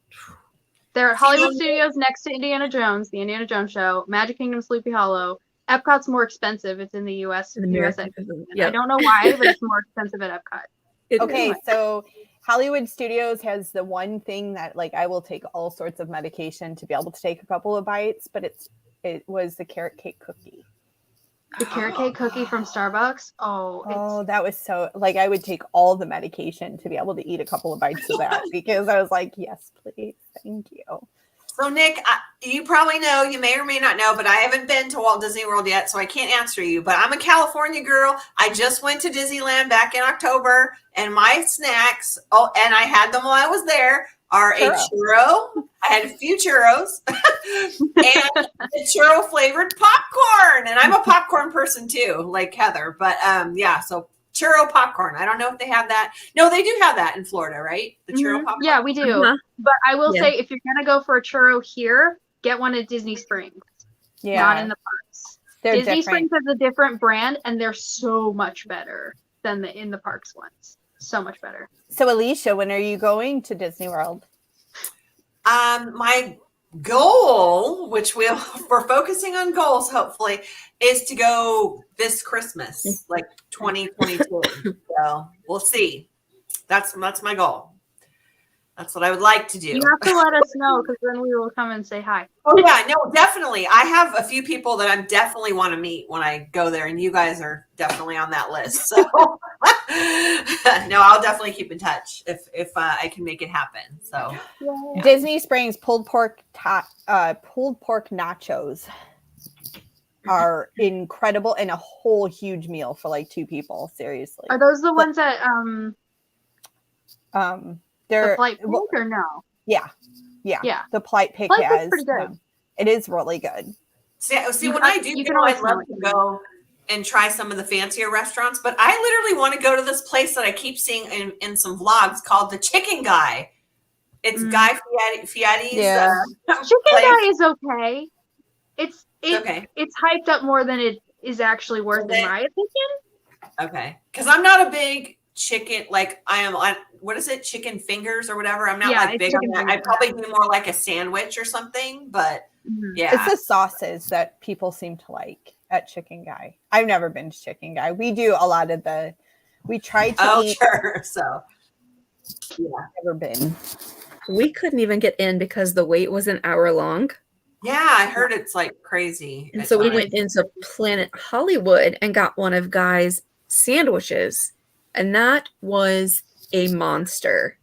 They're at Hollywood Studios next to Indiana Jones, the Indiana Jones show, Magic Kingdom, Sleepy Hollow. Epcot's more expensive. It's in the U.S. In the USA. American, I don't know why, but it's more expensive at Epcot. Okay, so Hollywood Studios has the one thing that I will take all sorts of medication to be able to take a couple of bites, but it was the carrot cake cookie. The carrot cake cookie from Starbucks. Oh, that was so I would take all the medication to be able to eat a couple of bites of that because I was like, yes, please, thank you. So Nick, you probably know, you may or may not know, but I haven't been to Walt Disney World yet, so I can't answer you. But I'm a California girl. I just went to Disneyland back in October, and my snacks, and I had them while I was there, are a churro. I had a few churros and a churro flavored popcorn. And I'm a popcorn person too, like Heather. But so churro popcorn. I don't know if they have that. No, they do have that in Florida, right? The churro popcorn. Yeah, we do. Uh-huh. But I will say, if you're gonna go for a churro here, get one at Disney Springs. Yeah, not in the parks. They're Disney different. Springs has a different brand, and they're so much better than the in the parks ones. So much better. So Alicia, when are you going to Disney World? My goal, which we're focusing on goals, hopefully, is to go this Christmas, like 2022. So we'll see. That's my goal. That's what I would like to do. You have to let us know because then we will come and say hi. Oh yeah, no, definitely. I have a few people that I definitely want to meet when I go there, and you guys are definitely on that list. So no, I'll definitely keep in touch if I can make it happen. So Yeah. Disney Springs pulled pork nachos are incredible and a whole huge meal for like two people. Seriously, Are those the ones that they're the flight pig or no? Yeah. Yeah. The Plight Pig Flight Pig's has. pretty good. It is really good. see You when can- I do you can go, always I'd love smell to go and try some of the fancier restaurants, but I literally want to go to this place that I keep seeing in some vlogs called the Chicken Guy. It's Guy Fieri's Yeah. Chicken place. Guy is okay. It's Okay. It's hyped up more than it is actually worth, in my opinion. Okay, because I'm not a big chicken, like I am on, what is it, chicken fingers or whatever. I'm not Yeah, like it's big on chicken that. fingers. I'd probably do more like a sandwich or something, but Yeah. It's the sauces that people seem to like at Chicken Guy. I've never been to Chicken Guy. We do a lot of we try to eat. Sure. So, yeah. Never been. We couldn't even get in because the wait was an hour long. Yeah, I heard it's like crazy. And at so we times. went into Planet Hollywood and got one of Guy's sandwiches. And that was a monster.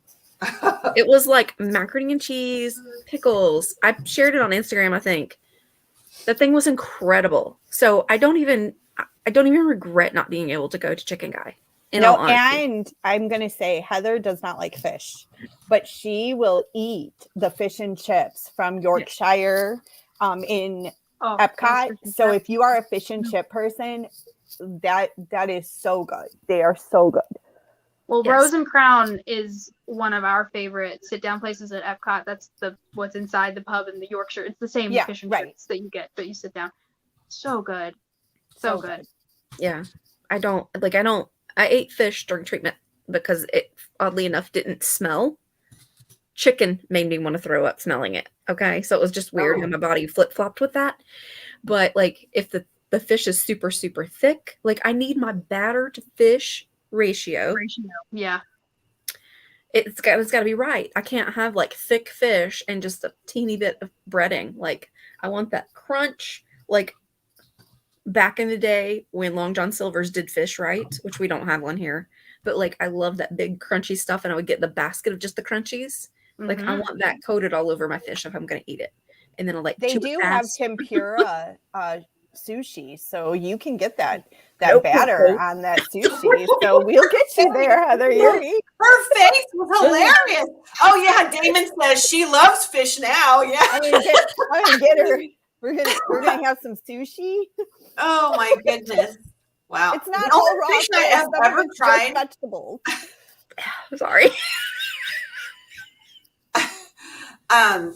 It was like macaroni and cheese, pickles. I shared it on Instagram, I think. That thing was incredible. So I don't even regret not being able to go to Chicken Guy. No, and I'm going to say Heather does not like fish, but she will eat the fish and chips from Yorkshire in Epcot. So if you are a fish and chip person, that is so good. They are so good. Well, Rose and Crown is one of our favorite sit-down places at Epcot. That's what's inside the pub in the Yorkshire. It's the same fish and chips that you get, but you sit down. So good. So good. Yeah. I ate fish during treatment because it, oddly enough, didn't smell. Chicken made me want to throw up smelling it. Okay. So it was just weird how my body flip-flopped with that. But like if the fish is super, super thick, like I need my batter to fish ratio. Yeah. It's got to be right. I can't have like thick fish and just a teeny bit of breading. Like I want that crunch. Like back in the day when Long John Silver's did fish right, which we don't have one here, but like I love that big crunchy stuff, and I would get the basket of just the crunchies. Like I want that coated all over my fish if I'm gonna eat it, and then I'll like they do have tempura sushi, so you can get that batter on that sushi. So we'll get you there, Heather. Her face was hilarious. Oh yeah, Damon says she loves fish now. Yeah, I'm gonna get her. We're gonna have some sushi. Oh my goodness! Wow, it's not all raw fish. I have ever tried vegetables. Sorry. I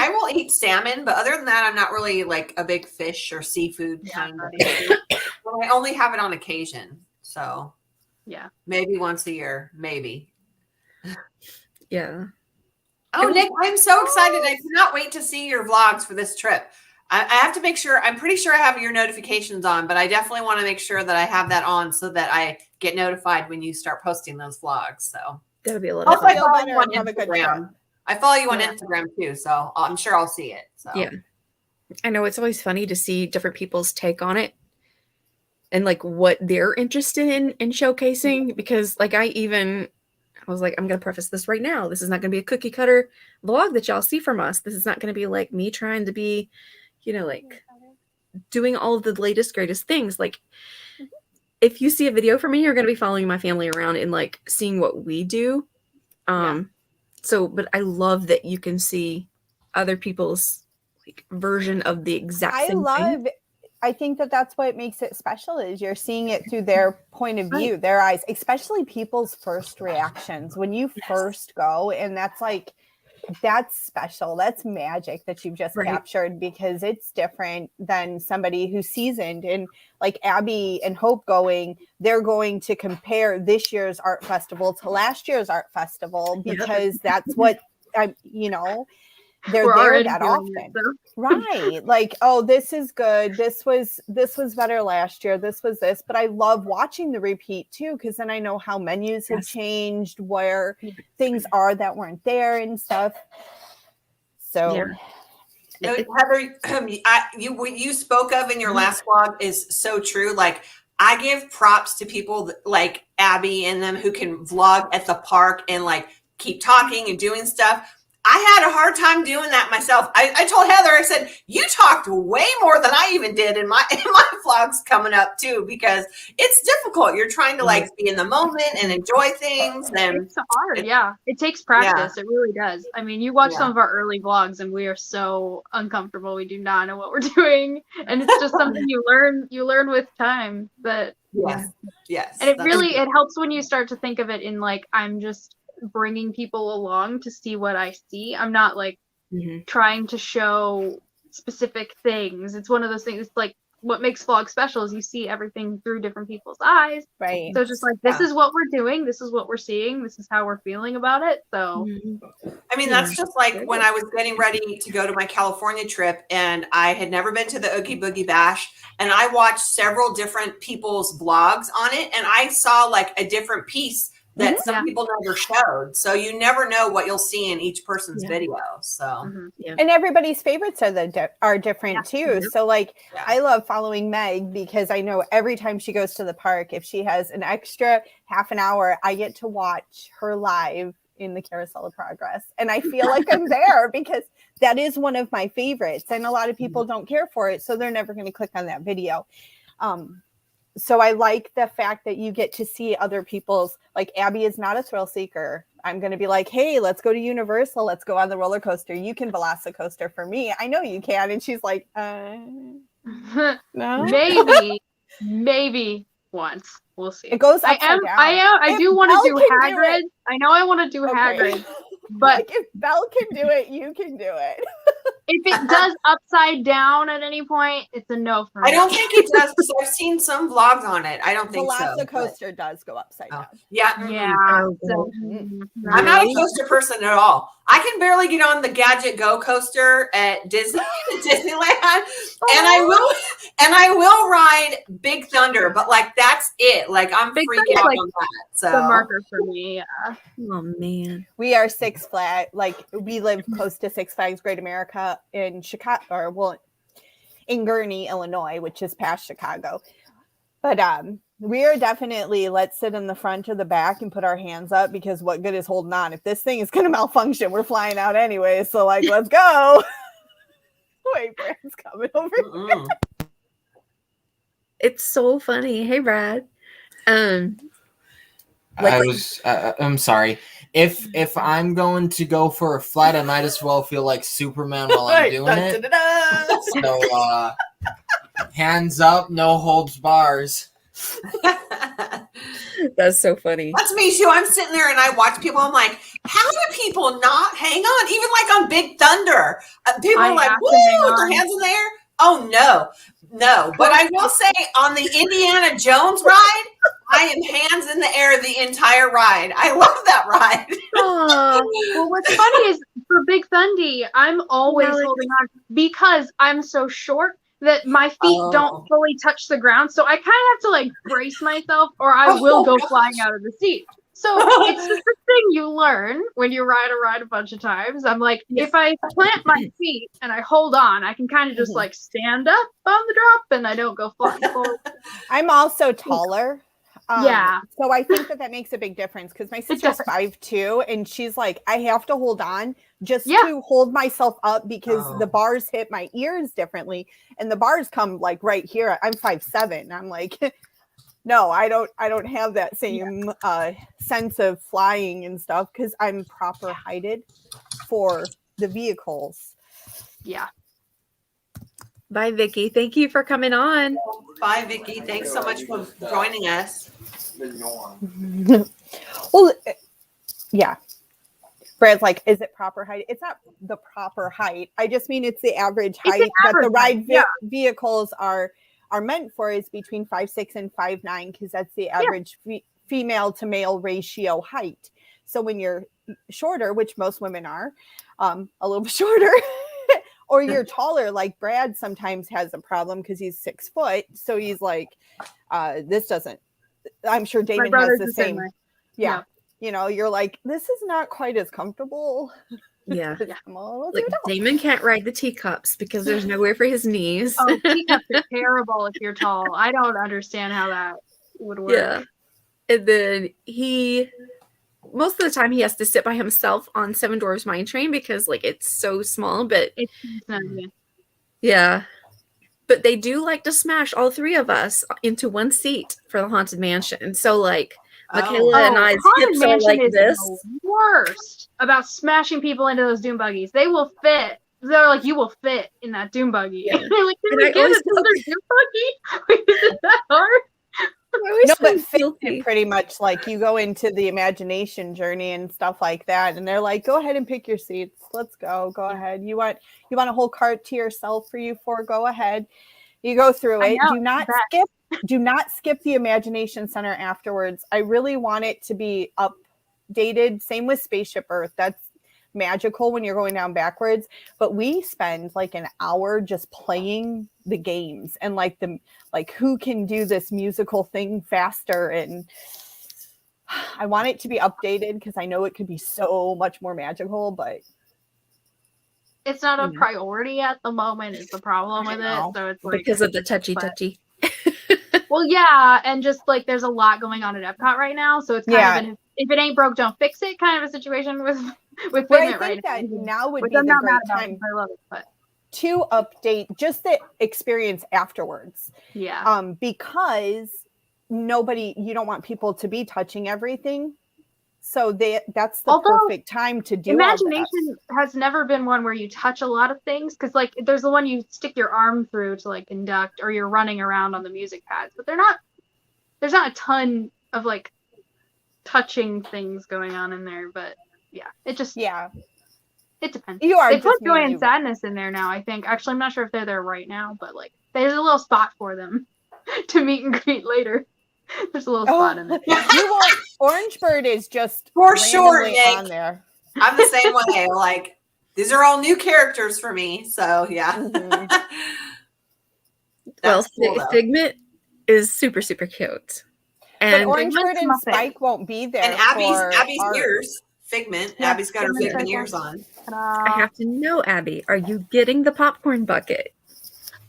will eat salmon, but other than that, I'm not really like a big fish or seafood kind of person. I only have it on occasion, so maybe once a year, maybe. Yeah. Oh, Nick, I'm so excited! I cannot wait to see your vlogs for this trip. I have to make sure. I'm pretty sure I have your notifications on, but I definitely want to make sure that I have that on so that I get notified when you start posting those vlogs. So that'll be a little. I follow you on Instagram. I follow you on Instagram too, so I'm sure I'll see it. So yeah, I know it's always funny to see different people's take on it and like what they're interested in showcasing. Because like I was like, I'm gonna preface this right now. This is not gonna be a cookie cutter vlog that y'all see from us. This is not gonna be like me trying to be, like doing all of the latest, greatest things. Like if you see a video from me, you're gonna be following my family around and like seeing what we do. So, but I love that you can see other people's like version of the exact same thing. I think that's what makes it special is you're seeing it through their point of view, their eyes, especially people's first reactions when you first go. And that's special. That's magic that you've just captured because it's different than somebody who's seasoned. And like Abby and Hope they're going to compare this year's art festival to last year's art festival because that's what they're there that often. Right. Like, oh, this is good. This was better last year. This was this. But I love watching the repeat too, because then I know how menus have changed, where things are that weren't there and stuff. So Heather, what you spoke of in your last vlog is so true. Like I give props to people like Abby and them who can vlog at the park and like keep talking and doing stuff. I had a hard time doing that myself. I told Heather, I said, you talked way more than I even did in my vlogs coming up too, because it's difficult. You're trying to like be in the moment and enjoy things. And it's hard. It takes practice. It really does. I mean, you watch some of our early vlogs and we are so uncomfortable. We do not know what we're doing. And it's just something you learn with time. But yes. And it helps when you start to think of it in like, I'm just bringing people along to see what I see. I'm not like trying to show specific things. It's one of those things. It's like what makes vlog special is you see everything through different people's eyes. Right. So it's just like, this is what we're doing, this is what we're seeing, this is how we're feeling about it. So I mean, that's just like when I was getting ready to go to my California trip and I had never been to the Oogie Boogie Bash, and I watched several different people's vlogs on it, and I saw like a different piece that some people never showed. So you never know what you'll see in each person's video. So and everybody's favorites are different too. So like I love following Meg because I know every time she goes to the park, if she has an extra half an hour, I get to watch her live in the Carousel of Progress, and I feel like I'm there because that is one of my favorites, and a lot of people don't care for it, so they're never going to click on that video. So I like the fact that you get to see other people's, like Abby is not a thrill seeker. I'm going to be like, hey, let's go to Universal. Let's go on the roller coaster. You can Velocicoaster for me. I know you can. And she's like, no, maybe once. We'll see. It goes I do want to do Hagrid. I know I want to do Hagrid, but like if Belle can do it, you can do it. If it does upside down at any point, it's a no for me. I don't think it does because I've seen some vlogs on it. I don't think so. Velocicoaster does go upside down. Yeah. So, I'm not a coaster person at all. I can barely get on the Gadget Go coaster at Disneyland, and I will ride Big Thunder, but like that's it. Like I'm freaking out on that. So the marker for me. Oh man, we are Six Flags. Like we live close to Six Flags Great America in Chicago, or well, in Gurnee, Illinois, which is past Chicago. But we are definitely, let's sit in the front or the back and put our hands up, because what good is holding on? If this thing is going to malfunction, we're flying out anyway. So like, let's go. Wait, Brad's coming over here. it's so funny. Hey, Brad. I'm sorry. If I'm going to go for a flight, I might as well feel like Superman while I'm doing it. So hands up, no holds bars. That's so funny. That's me too. I'm sitting there and I watch people. I'm like, how do people not hang on? Even like on Big Thunder, people are like, woo, with their hands in the air. Oh no. But I will say on the Indiana Jones ride, I am hands in the air the entire ride. I love that ride. Well, what's funny is for Big Thundy, I'm always holding on because I'm so short that my feet don't fully touch the ground. So I kind of have to like brace myself or I will go flying out of the seat. So it's just a thing you learn when you ride a bunch of times. I'm like, if I plant my feet and I hold on, I can kind of just like stand up on the drop and I don't go flying forward. I'm also taller. Yeah. So I think that makes a big difference because my sister's 5'2" and she's like, I have to hold on just to hold myself up because the bars hit my ears differently and the bars come like right here. I'm 5'7". I'm like, no, I don't have that same sense of flying and stuff because I'm proper heighted for the vehicles. Yeah. Bye, Vicky. Thank you for coming on. Bye, Vicky. Thanks so much for joining us. Well, yeah. Brad's like, is it proper height? It's not the proper height. I just mean it's the average height that the ride vehicles are meant for is between 5'6" and 5'9" because that's the average female to male ratio height. So when you're shorter, which most women are, a little bit shorter, or you're taller, like Brad sometimes has a problem because he's 6 foot. So he's like, this doesn't, I'm sure Damon has the same. Yeah. You know, you're like, this is not quite as comfortable. Yeah. Like Damon can't ride the teacups because there's nowhere for his knees. Oh, teacups are terrible if you're tall. I don't understand how that would work. Yeah. And then most of the time he has to sit by himself on Seven Dwarfs Mine Train because like it's so small, but yeah. But they do like to smash all three of us into one seat for the Haunted Mansion. So like Michaela and I's hips are like this. The worst about smashing people into those doom buggies. They will fit. They're like, you will fit in that doom buggy. Yeah. They're like, can we get another doom buggy? Is that hard? No, but fit pretty much like you go into the imagination journey and stuff like that, and they're like, "Go ahead and pick your seats. Let's go. Go ahead. You want a whole cart to yourself for you four? Go ahead." You go through I it. know, Do not skip the Imagination Center afterwards. I really want it to be updated. Same with Spaceship Earth. That's magical when you're going down backwards. But we spend like an hour just playing the games and like who can do this musical thing faster. And I want it to be updated because I know it could be so much more magical, but it's not a priority at the moment is the problem with it. So it's like because of the touchy. Well, yeah, and just like there's a lot going on at Epcot right now, so it's kind of if it ain't broke, don't fix it kind of a situation with Figment right now. Now would Which be I'm the not great mad about time because I love it, but to update just the experience afterwards. yeah. Because you don't want people to be touching everything. So that's the perfect time to do Imagination has never been one where you touch a lot of things because like there's the one you stick your arm through to like induct or you're running around on the music pads, but there's not a ton of like touching things going on in there, but yeah, it depends. They put Joy and Sadness in there now, I think. Actually, I'm not sure if they're there right now, but like there's a little spot for them to meet and greet later. There's a little spot in there. Orange Bird is just for sure, Nick. On there. I'm the same way. Like these are all new characters for me, so yeah. Well, cool, Figment is super cute, and but Orange Bird and Spike won't be there. And Abby's ears. Figment. Yeah, Abby's got her Figment ears on. I have to know, Abby, are you getting the popcorn bucket?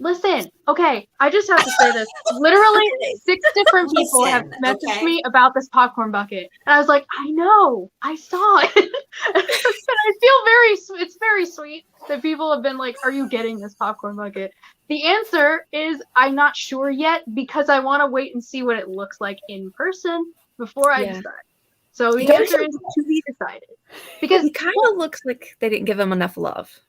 Listen, okay, I just have to say this. Literally 6 different people have messaged me about this popcorn bucket. And I was like, I know, I saw it. And I feel it's very sweet that people have been like, are you getting this popcorn bucket? The answer is I'm not sure yet because I want to wait and see what it looks like in person before I decide. So the answer is to be decided. Because it kind of looks like they didn't give them enough love.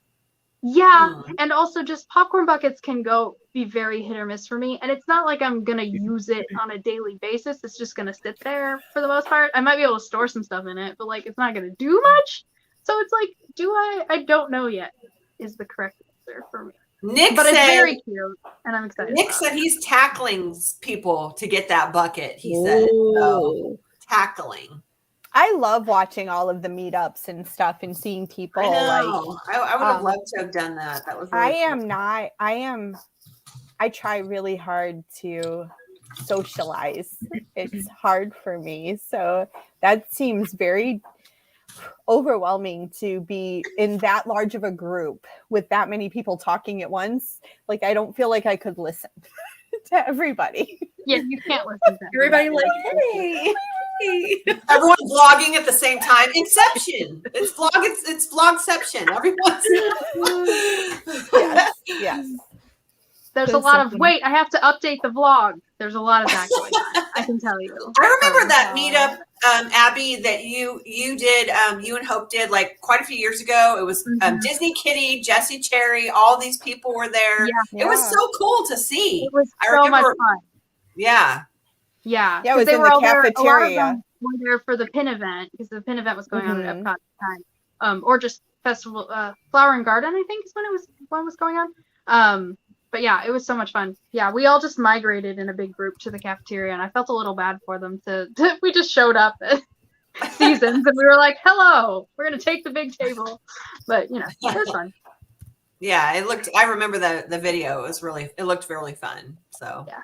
Yeah, and also just popcorn buckets can be very hit or miss for me, and it's not like I'm gonna use it on a daily basis. It's just gonna sit there for the most part. I might be able to store some stuff in it, but like it's not gonna do much. So it's like, I don't know yet is the correct answer for me. But it's very cute, and I'm excited. Nick said he's tackling people to get that bucket. He said, so, tackling. I love watching all of the meetups and stuff and seeing people. I know. I would have loved to have done that. That was really cool. I try really hard to socialize. It's hard for me. So that seems very overwhelming to be in that large of a group with that many people talking at once. Like, I don't feel like I could listen to everybody. Yeah, you can't listen to everybody. Like, hey. Everyone vlogging at the same time. Inception. It's vlogception. Everyone's yes. There's a lot of wait, I have to update the vlog. There's a lot of that going on. I can tell you. I remember that meetup, Abby, that you did, you and Hope did like quite a few years ago. It was Disney Kitty, Jessie Cherry, all these people were there. It was so cool to see. It was so much fun. Yeah. Yeah, it was in the cafeteria. Were there for the pin event because the pin event was going on at Epcot at the time, or just festival, Flower and Garden, I think is when it was going on. But yeah, it was so much fun. Yeah, we all just migrated in a big group to the cafeteria, and I felt a little bad for them. We just showed up at Seasons, and we were like, "Hello, we're gonna take the big table," but it was fun. Yeah, it looked. I remember the video. It looked really fun. So yeah.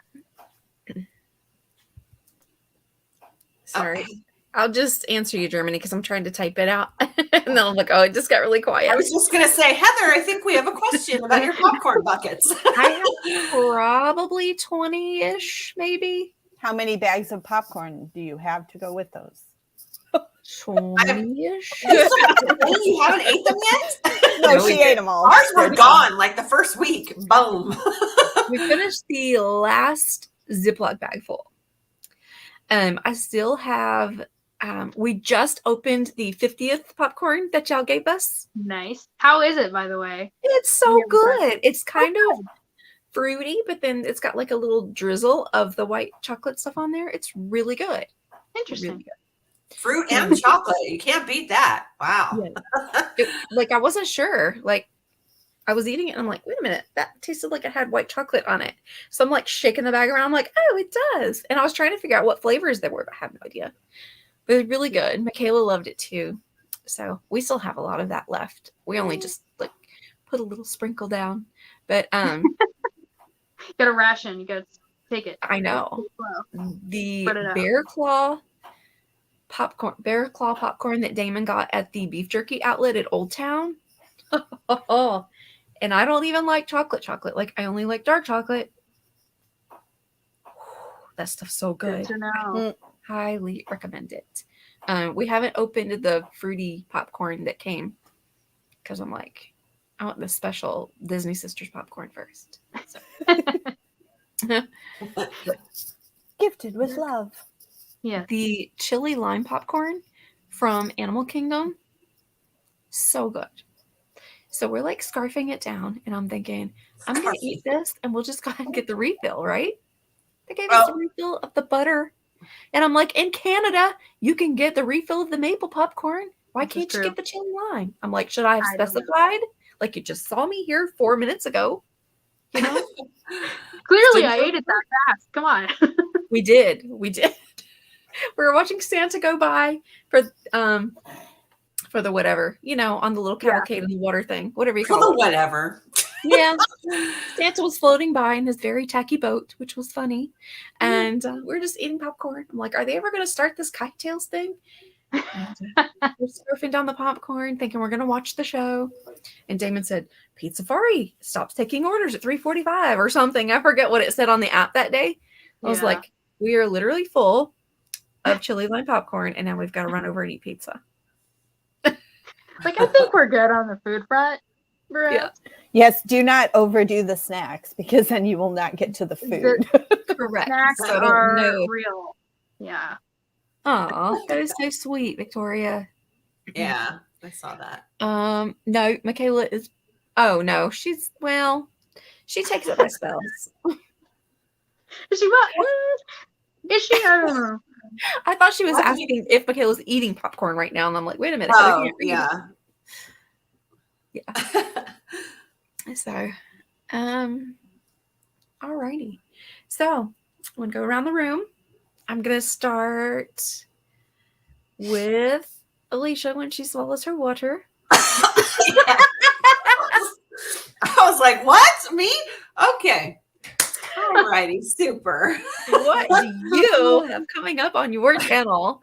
Sorry. Okay. I'll just answer you, Germany, because I'm trying to type it out. And then I'm like, oh, it just got really quiet. I was just going to say, Heather, I think we have a question about your popcorn buckets. I have probably 20-ish, maybe. How many bags of popcorn do you have to go with those? 20-ish. You haven't ate them yet? No, she ate them all. Ours were gone like the first week. Boom. We finished the last Ziploc bag full. I still have, we just opened the 50th popcorn that y'all gave us. Nice. How is it, by the way? It's so good. It's kind of fruity, but then it's got like a little drizzle of the white chocolate stuff on there. It's really good. Interesting. Really good. Fruit and chocolate. You can't beat that. Wow. Yeah. I wasn't sure. Like, I was eating it and I'm like, wait a minute, that tasted like it had white chocolate on it. So I'm like shaking the bag around. I'm like, oh, it does. And I was trying to figure out what flavors there were, but I have no idea. But it was really good. Michaela loved it too. So we still have a lot of that left. We only just like put a little sprinkle down. But You gotta ration. You gotta take it. I know. Slow. The Spread it out. bear claw popcorn that Damon got at the beef jerky outlet at Old Town. And I don't even like chocolate. Like, I only like dark chocolate. That stuff's so good. Good to know. Highly recommend it. We haven't opened the fruity popcorn that came because I'm like, I want the special Disney Sisters popcorn first. So. Gifted with love. Yeah. The chili lime popcorn from Animal Kingdom, so good. So we're like scarfing it down, and I'm thinking, I'm going to eat this, and we'll just go ahead and get the refill, right? They gave us a refill of the butter. And I'm like, in Canada, you can get the refill of the maple popcorn. Why This is can't you true. get the chili lime? I'm like, should I have I don't know. specified? Like, you just saw me here 4 minutes ago. You know? Clearly, So- I ate it that fast. Come on. We did. We were watching Santa go by for the whatever, you know, on the little cavalcade in the water thing, whatever you For call the it. whatever. Yeah. Santa was floating by in his very tacky boat, which was funny. And we're just eating popcorn. I'm like, are they ever going to start this kite-tails thing? And, we're surfing down the popcorn, thinking we're going to watch the show. And Damon said, Pizza Fari stops taking orders at 3:45 or something. I forget what it said on the app that day. I was Yeah. like, we are literally full of chili lime popcorn, and now we've got to run over and eat pizza. Like, I think we're good on the food front. Bro. Yeah. Yes, do not overdo the snacks because then you will not get to the food. Correct. Snacks So I don't are know. real. Yeah. Aw, that is so sweet, Victoria. Yeah, I saw that. No, Michaela is. Oh no, she takes it by spells. Is she what? Is she? I don't know. I thought she was What? asking if Michaela's eating popcorn right now, and I'm like, wait a minute. I Oh, can't read. yeah. So, alrighty. So, I'm gonna go around the room. I'm gonna start with Alicia when she swallows her water. I was like, what? Me? Okay. Alrighty, super. What do you have coming up on your channel?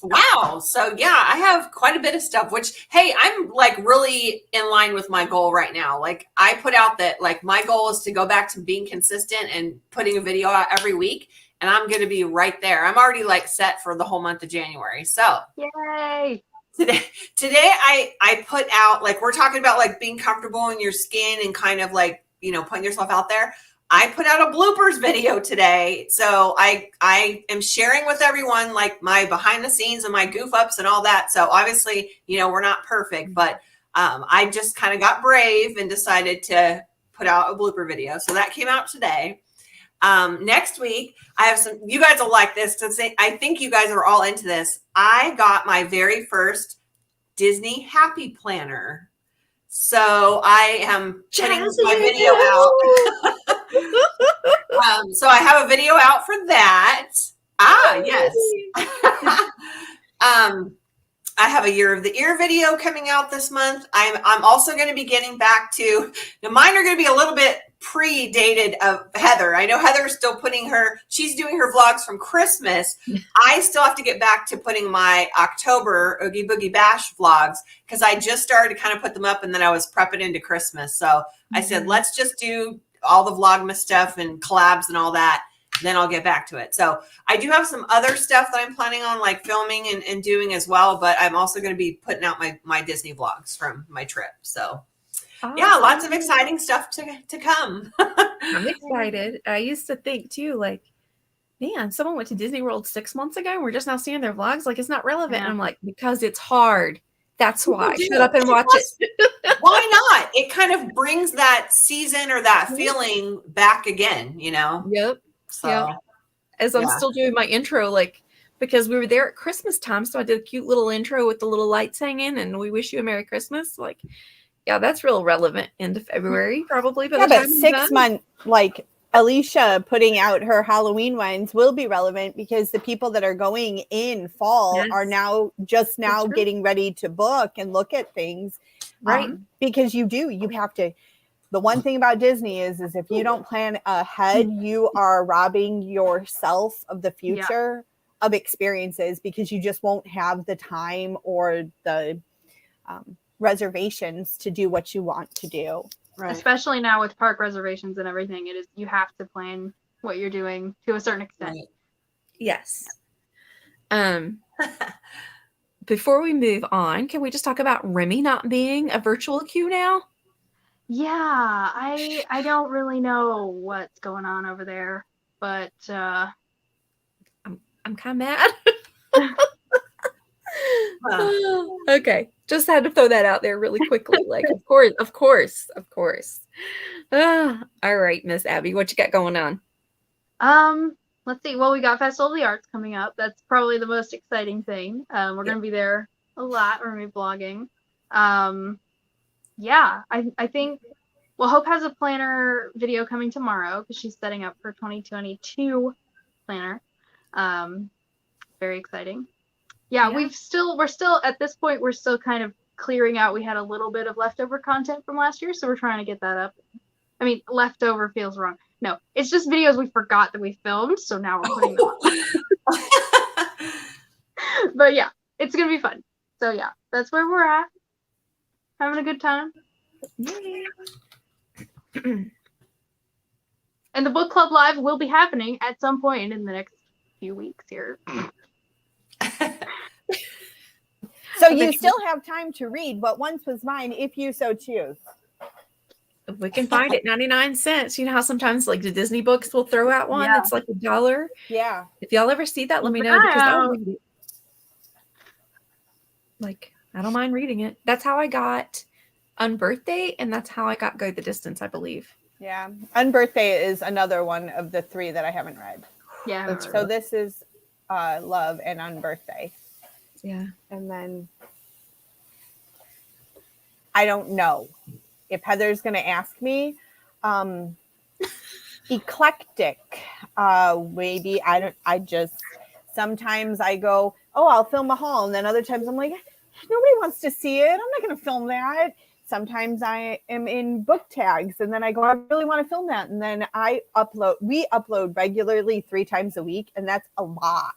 Wow. So yeah, I have quite a bit of stuff, which, hey, I'm like really in line with my goal right now. Like I put out that like my goal is to go back to being consistent and putting a video out every week. And I'm going to be right there. I'm already like set for the whole month of January. So Yay. today I put out, like, we're talking about like being comfortable in your skin and kind of like, you know, putting yourself out there. I put out a bloopers video today. So I am sharing with everyone like my behind the scenes and my goof ups and all that. So obviously, you know, we're not perfect, but I just kind of got brave and decided to put out a blooper video. So that came out today. Next week, I have some, you guys will like this because I think you guys are all into this. I got my very first Disney Happy Planner. So I am putting my video out. So I have a video out for that. Yes. I have a Year of the Ear video coming out this month. I'm also going to be getting back to, now mine are going to be a little bit predated of Heather. I know Heather's still she's doing her vlogs from Christmas. I still have to get back to putting my October Oogie Boogie Bash vlogs because I just started to kind of put them up and then I was prepping into Christmas. So I said, let's just do all the Vlogmas stuff and collabs and all that. Then I'll get back to it. So I do have some other stuff that I'm planning on like filming and doing as well, but I'm also going to be putting out my Disney vlogs from my trip. So yeah, lots of exciting stuff to come. I'm excited. I used to think too, like, man, someone went to Disney World 6 months ago and we're just now seeing their vlogs. Like, it's not relevant. Yeah. And I'm like, because it's hard. That's why. do Shut up and watch it. Why not? It kind of brings that season or that feeling back again, you know? Yep. So Yeah. As I'm yeah. still doing my intro, like, because we were there at Christmas time. So I did a cute little intro with the little lights hanging and we wish you a Merry Christmas. Like, Yeah, that's real relevant into February, probably. By Yeah, the but time I'm 6 done. months, like Alicia putting out her Halloween ones will be relevant because the people that are going in fall are Yes. now just now true. getting ready to book and look at things. Right. Because you have to. The one thing about Disney is if you don't plan ahead, you are robbing yourself of the future of experiences because you just won't have the time or the reservations to do what you want to do. Right. Especially now with park reservations and everything, it is you have to plan what you're doing to a certain extent. Right. Yes. Before we move on, can we just talk about Remy not being a virtual queue now? Yeah, I don't really know what's going on over there, but I'm kind of mad. Okay, just had to throw that out there really quickly. Like, of course. All right, Miss Abby, what you got going on? let's see. Well, we got Festival of the Arts coming up. That's probably the most exciting thing. We're gonna be there a lot. We're gonna be blogging. Yeah, I think. Well, Hope has a planner video coming tomorrow because she's setting up her 2022 planner. Very exciting. Yeah, we're still at this point, we're still kind of clearing out. We had a little bit of leftover content from last year, so we're trying to get that up. I mean, leftover feels wrong. No, it's just videos we forgot that we filmed, so now we're putting them up. But yeah, it's gonna be fun. So yeah, that's where we're at. Having a good time. And the book club live will be happening at some point in the next few weeks here. So you still have time to read What Once Was Mine if you so choose. If we can find it, 99 cents. You know how sometimes like the Disney books will throw out one that's like $1? Yeah. If y'all ever see that, let me know because I'll read it. Like, I don't mind reading it. That's how I got Unbirthday, and that's how I got Go the Distance, I believe. Yeah. Unbirthday is another one of the 3 that I haven't read. Yeah. That's So this is Love and Unbirthday. Yeah. And then I don't know if Heather's going to ask me. Eclectic. Maybe I just sometimes I go, oh, I'll film a haul, and then other times I'm like, nobody wants to see it. I'm not going to film that. Sometimes I am in book tags, and then I go, I really want to film that, and then we upload regularly 3 times a week, and that's a lot.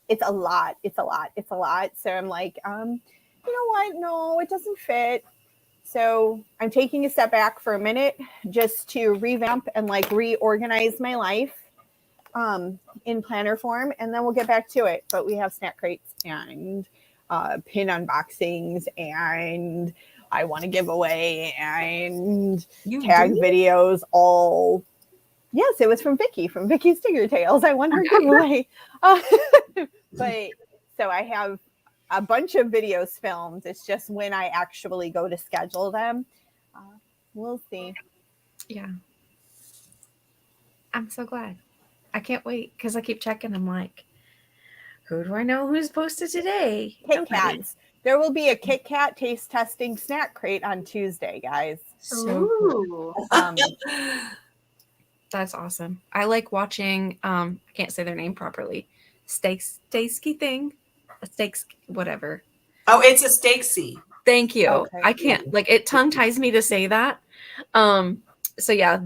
It's a lot. So I'm like, you know what? No, it doesn't fit. So I'm taking a step back for a minute just to revamp and like reorganize my life in planner form, and then we'll get back to it. But we have snack crates and pin unboxings, and I want to give away and tag videos all. Yes, it was from Vicky, from Vicky's Tiger Tales. I won her giveaway. But so I have a bunch of videos filmed. It's just when I actually go to schedule them. We'll see. Yeah. I'm so glad. I can't wait because I keep checking. I'm like, who do I know who's posted today? Kit Kats. There will be a Kit Kat taste testing snack crate on Tuesday, guys. So cool. That's awesome. I like watching, I can't say their name properly. Steaksy thing. Steaks, whatever. Oh, it's a Stacey. Thank you. Okay. I can't, like, it tongue ties me to say that. So yeah,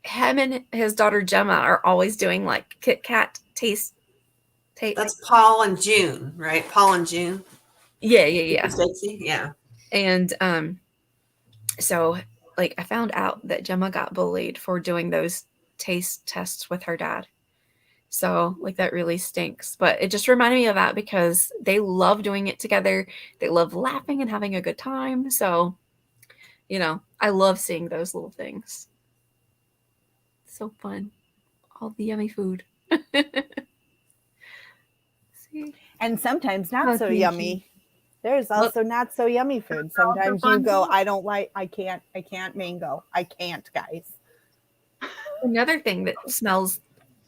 him and his daughter Gemma are always doing like Kit Kat taste. That's Paul and June, right? Paul and June. Yeah. Stacey, yeah. And so like I found out that Gemma got bullied for doing those taste tests with her dad. So like that really stinks. But it just reminded me of that because they love doing it together. They love laughing and having a good time. So, you know, I love seeing those little things. So fun. All the yummy food. See? And sometimes not so yummy. There's also not so yummy food. Sometimes you go, I can't mango. I can't, guys. Another thing that smells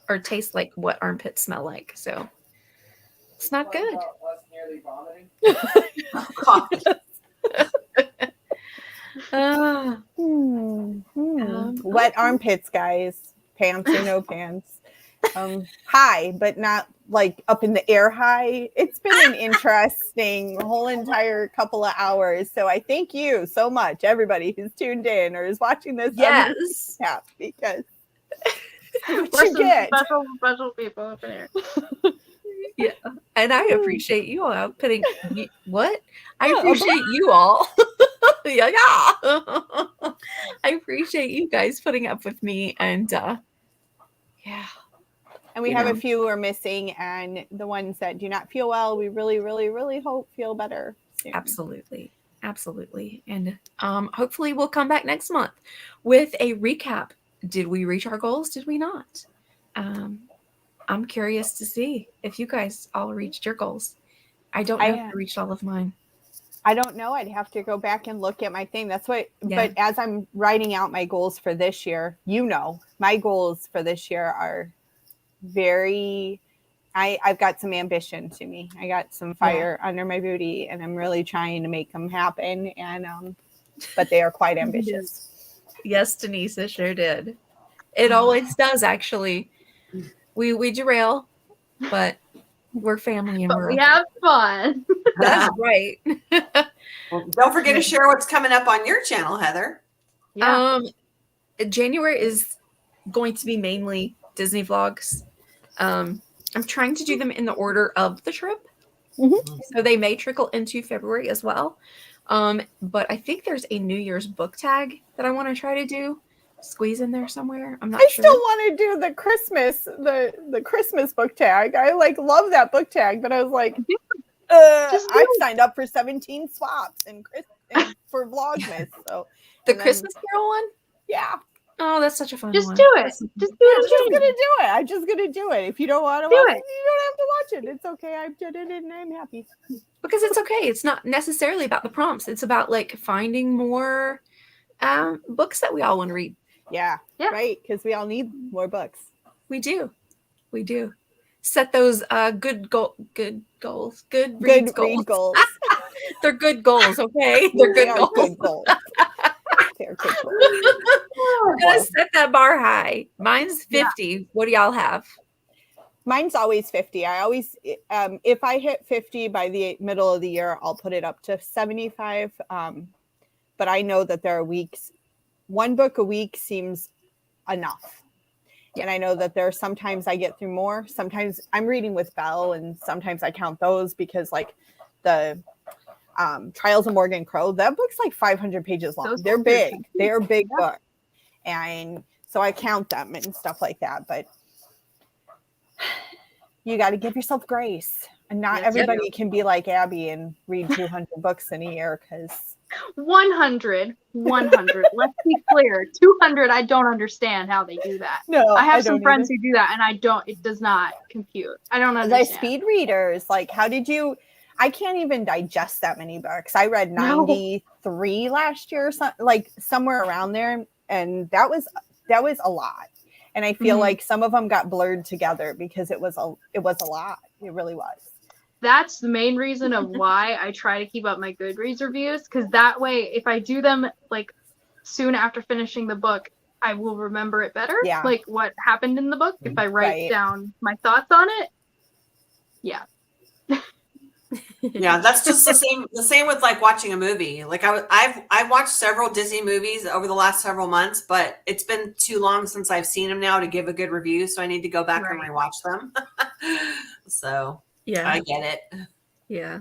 or tastes like what armpits smell like. So it's not good. Wet armpits, guys. Pants or no pants. High, but not like up in the air high. It's been an interesting whole entire couple of hours. So I thank you so much, everybody who's tuned in or is watching this. Yes. Because We're what you some get. special people up in here. Yeah, and I appreciate you all putting what? I appreciate you all. yeah. I appreciate you guys putting up with me, and yeah. And we have a few who are missing, and the ones that do not feel well, we really, really, really hope feel better soon. Absolutely. And hopefully we'll come back next month with a recap. Did we reach our goals? Did we not? I'm curious to see if you guys all reached your goals. I don't know if I reached all of mine. I don't know. I'd have to go back and look at my thing. That's what, but as I'm writing out my goals for this year, my goals for this year are I've got some ambition to me. I got some fire under my booty, and I'm really trying to make them happen. And, but they are quite ambitious. Yes, Denise, it sure did. It always does, actually. We derail, but we're family and we have fun. That's right. Well, don't forget to share what's coming up on your channel, Heather. Yeah. January is going to be mainly Disney vlogs. I'm trying to do them in the order of the trip. So they may trickle into February as well. But I think there's a New Year's book tag that I want to try to do. Squeeze in there somewhere. I'm not sure. I still want to do the Christmas book tag. I love that book tag, but I was like, I've signed up for 17 swaps and for Vlogmas. So the Christmas Carol one? Yeah. Oh, that's such a fun one. Just do it. I'm just gonna do it. If you don't want to watch it, you don't have to watch it. It's okay. I've done it and I'm happy. Because it's okay. It's not necessarily about the prompts. It's about finding more books that we all want to read. Yeah. Right. Because we all need more books. We do. Set those good goals. Good read goals. They're good goals, okay? They're good goals. Good goals. They're good goals. We're gonna set that bar high. Mine's 50. Yeah. What do y'all have? Mine's always 50. I always, if I hit 50 by the middle of the year, I'll put it up to 75. But I know that there are weeks, one book a week seems enough. And I know that there are sometimes I get through more. Sometimes I'm reading with Belle, and sometimes I count those because the Trials of Morgan Crow, that book's 500 pages long. They're big. They're big books. And so I count them and stuff like that. But you got to give yourself grace. And not everybody can be like Abby and read 200 books in a year because 100. Let's be clear. 200, I don't understand how they do that. No, I have some friends who do that, and it does not compute. I don't understand. Like speed readers, how did you? I can't even digest that many books. I read 93 last year, somewhere around there, and that was a lot. And I feel like some of them got blurred together because it was a lot. It really was. That's the main reason of why I try to keep up my Goodreads reviews, because that way, if I do them soon after finishing the book, I will remember it better. Yeah. What happened in the book. If I write down my thoughts on it. Yeah. Yeah, that's just the same with watching a movie. I've watched several Disney movies over the last several months, but it's been too long since I've seen them now to give a good review, so I need to go back and rewatch them. So yeah, I get it. Yeah.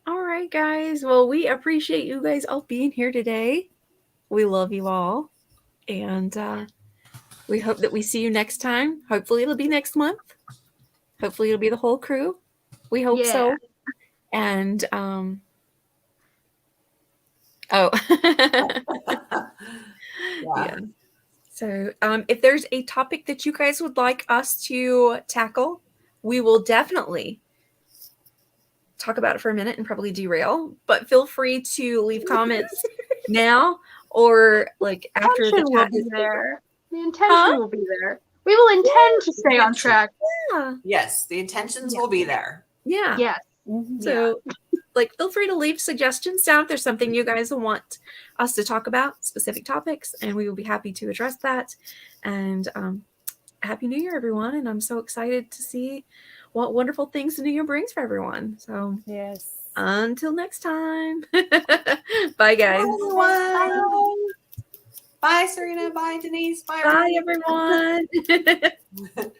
All right, guys. Well, we appreciate you guys all being here today. We love you all, and we hope that we see you next time. Hopefully, it'll be next month. Hopefully, it'll be the whole crew. We hope so. And yeah. So if there's a topic that you guys would like us to tackle, we will definitely talk about it for a minute and probably derail, but feel free to leave comments now or after the chat is there. The intention will be there. We will intend to stay on track. Yeah. Yes, the intentions will be there. Yeah. Yes. So feel free to leave suggestions down if there's something you guys want us to talk about specific topics, and we will be happy to address that. And Happy New Year, everyone. And I'm so excited to see what wonderful things the new year brings for everyone. So Yes. until next time. Bye, guys. Bye, everyone. Bye, Serena. Bye, Denise. Bye, Bye, everyone. everyone.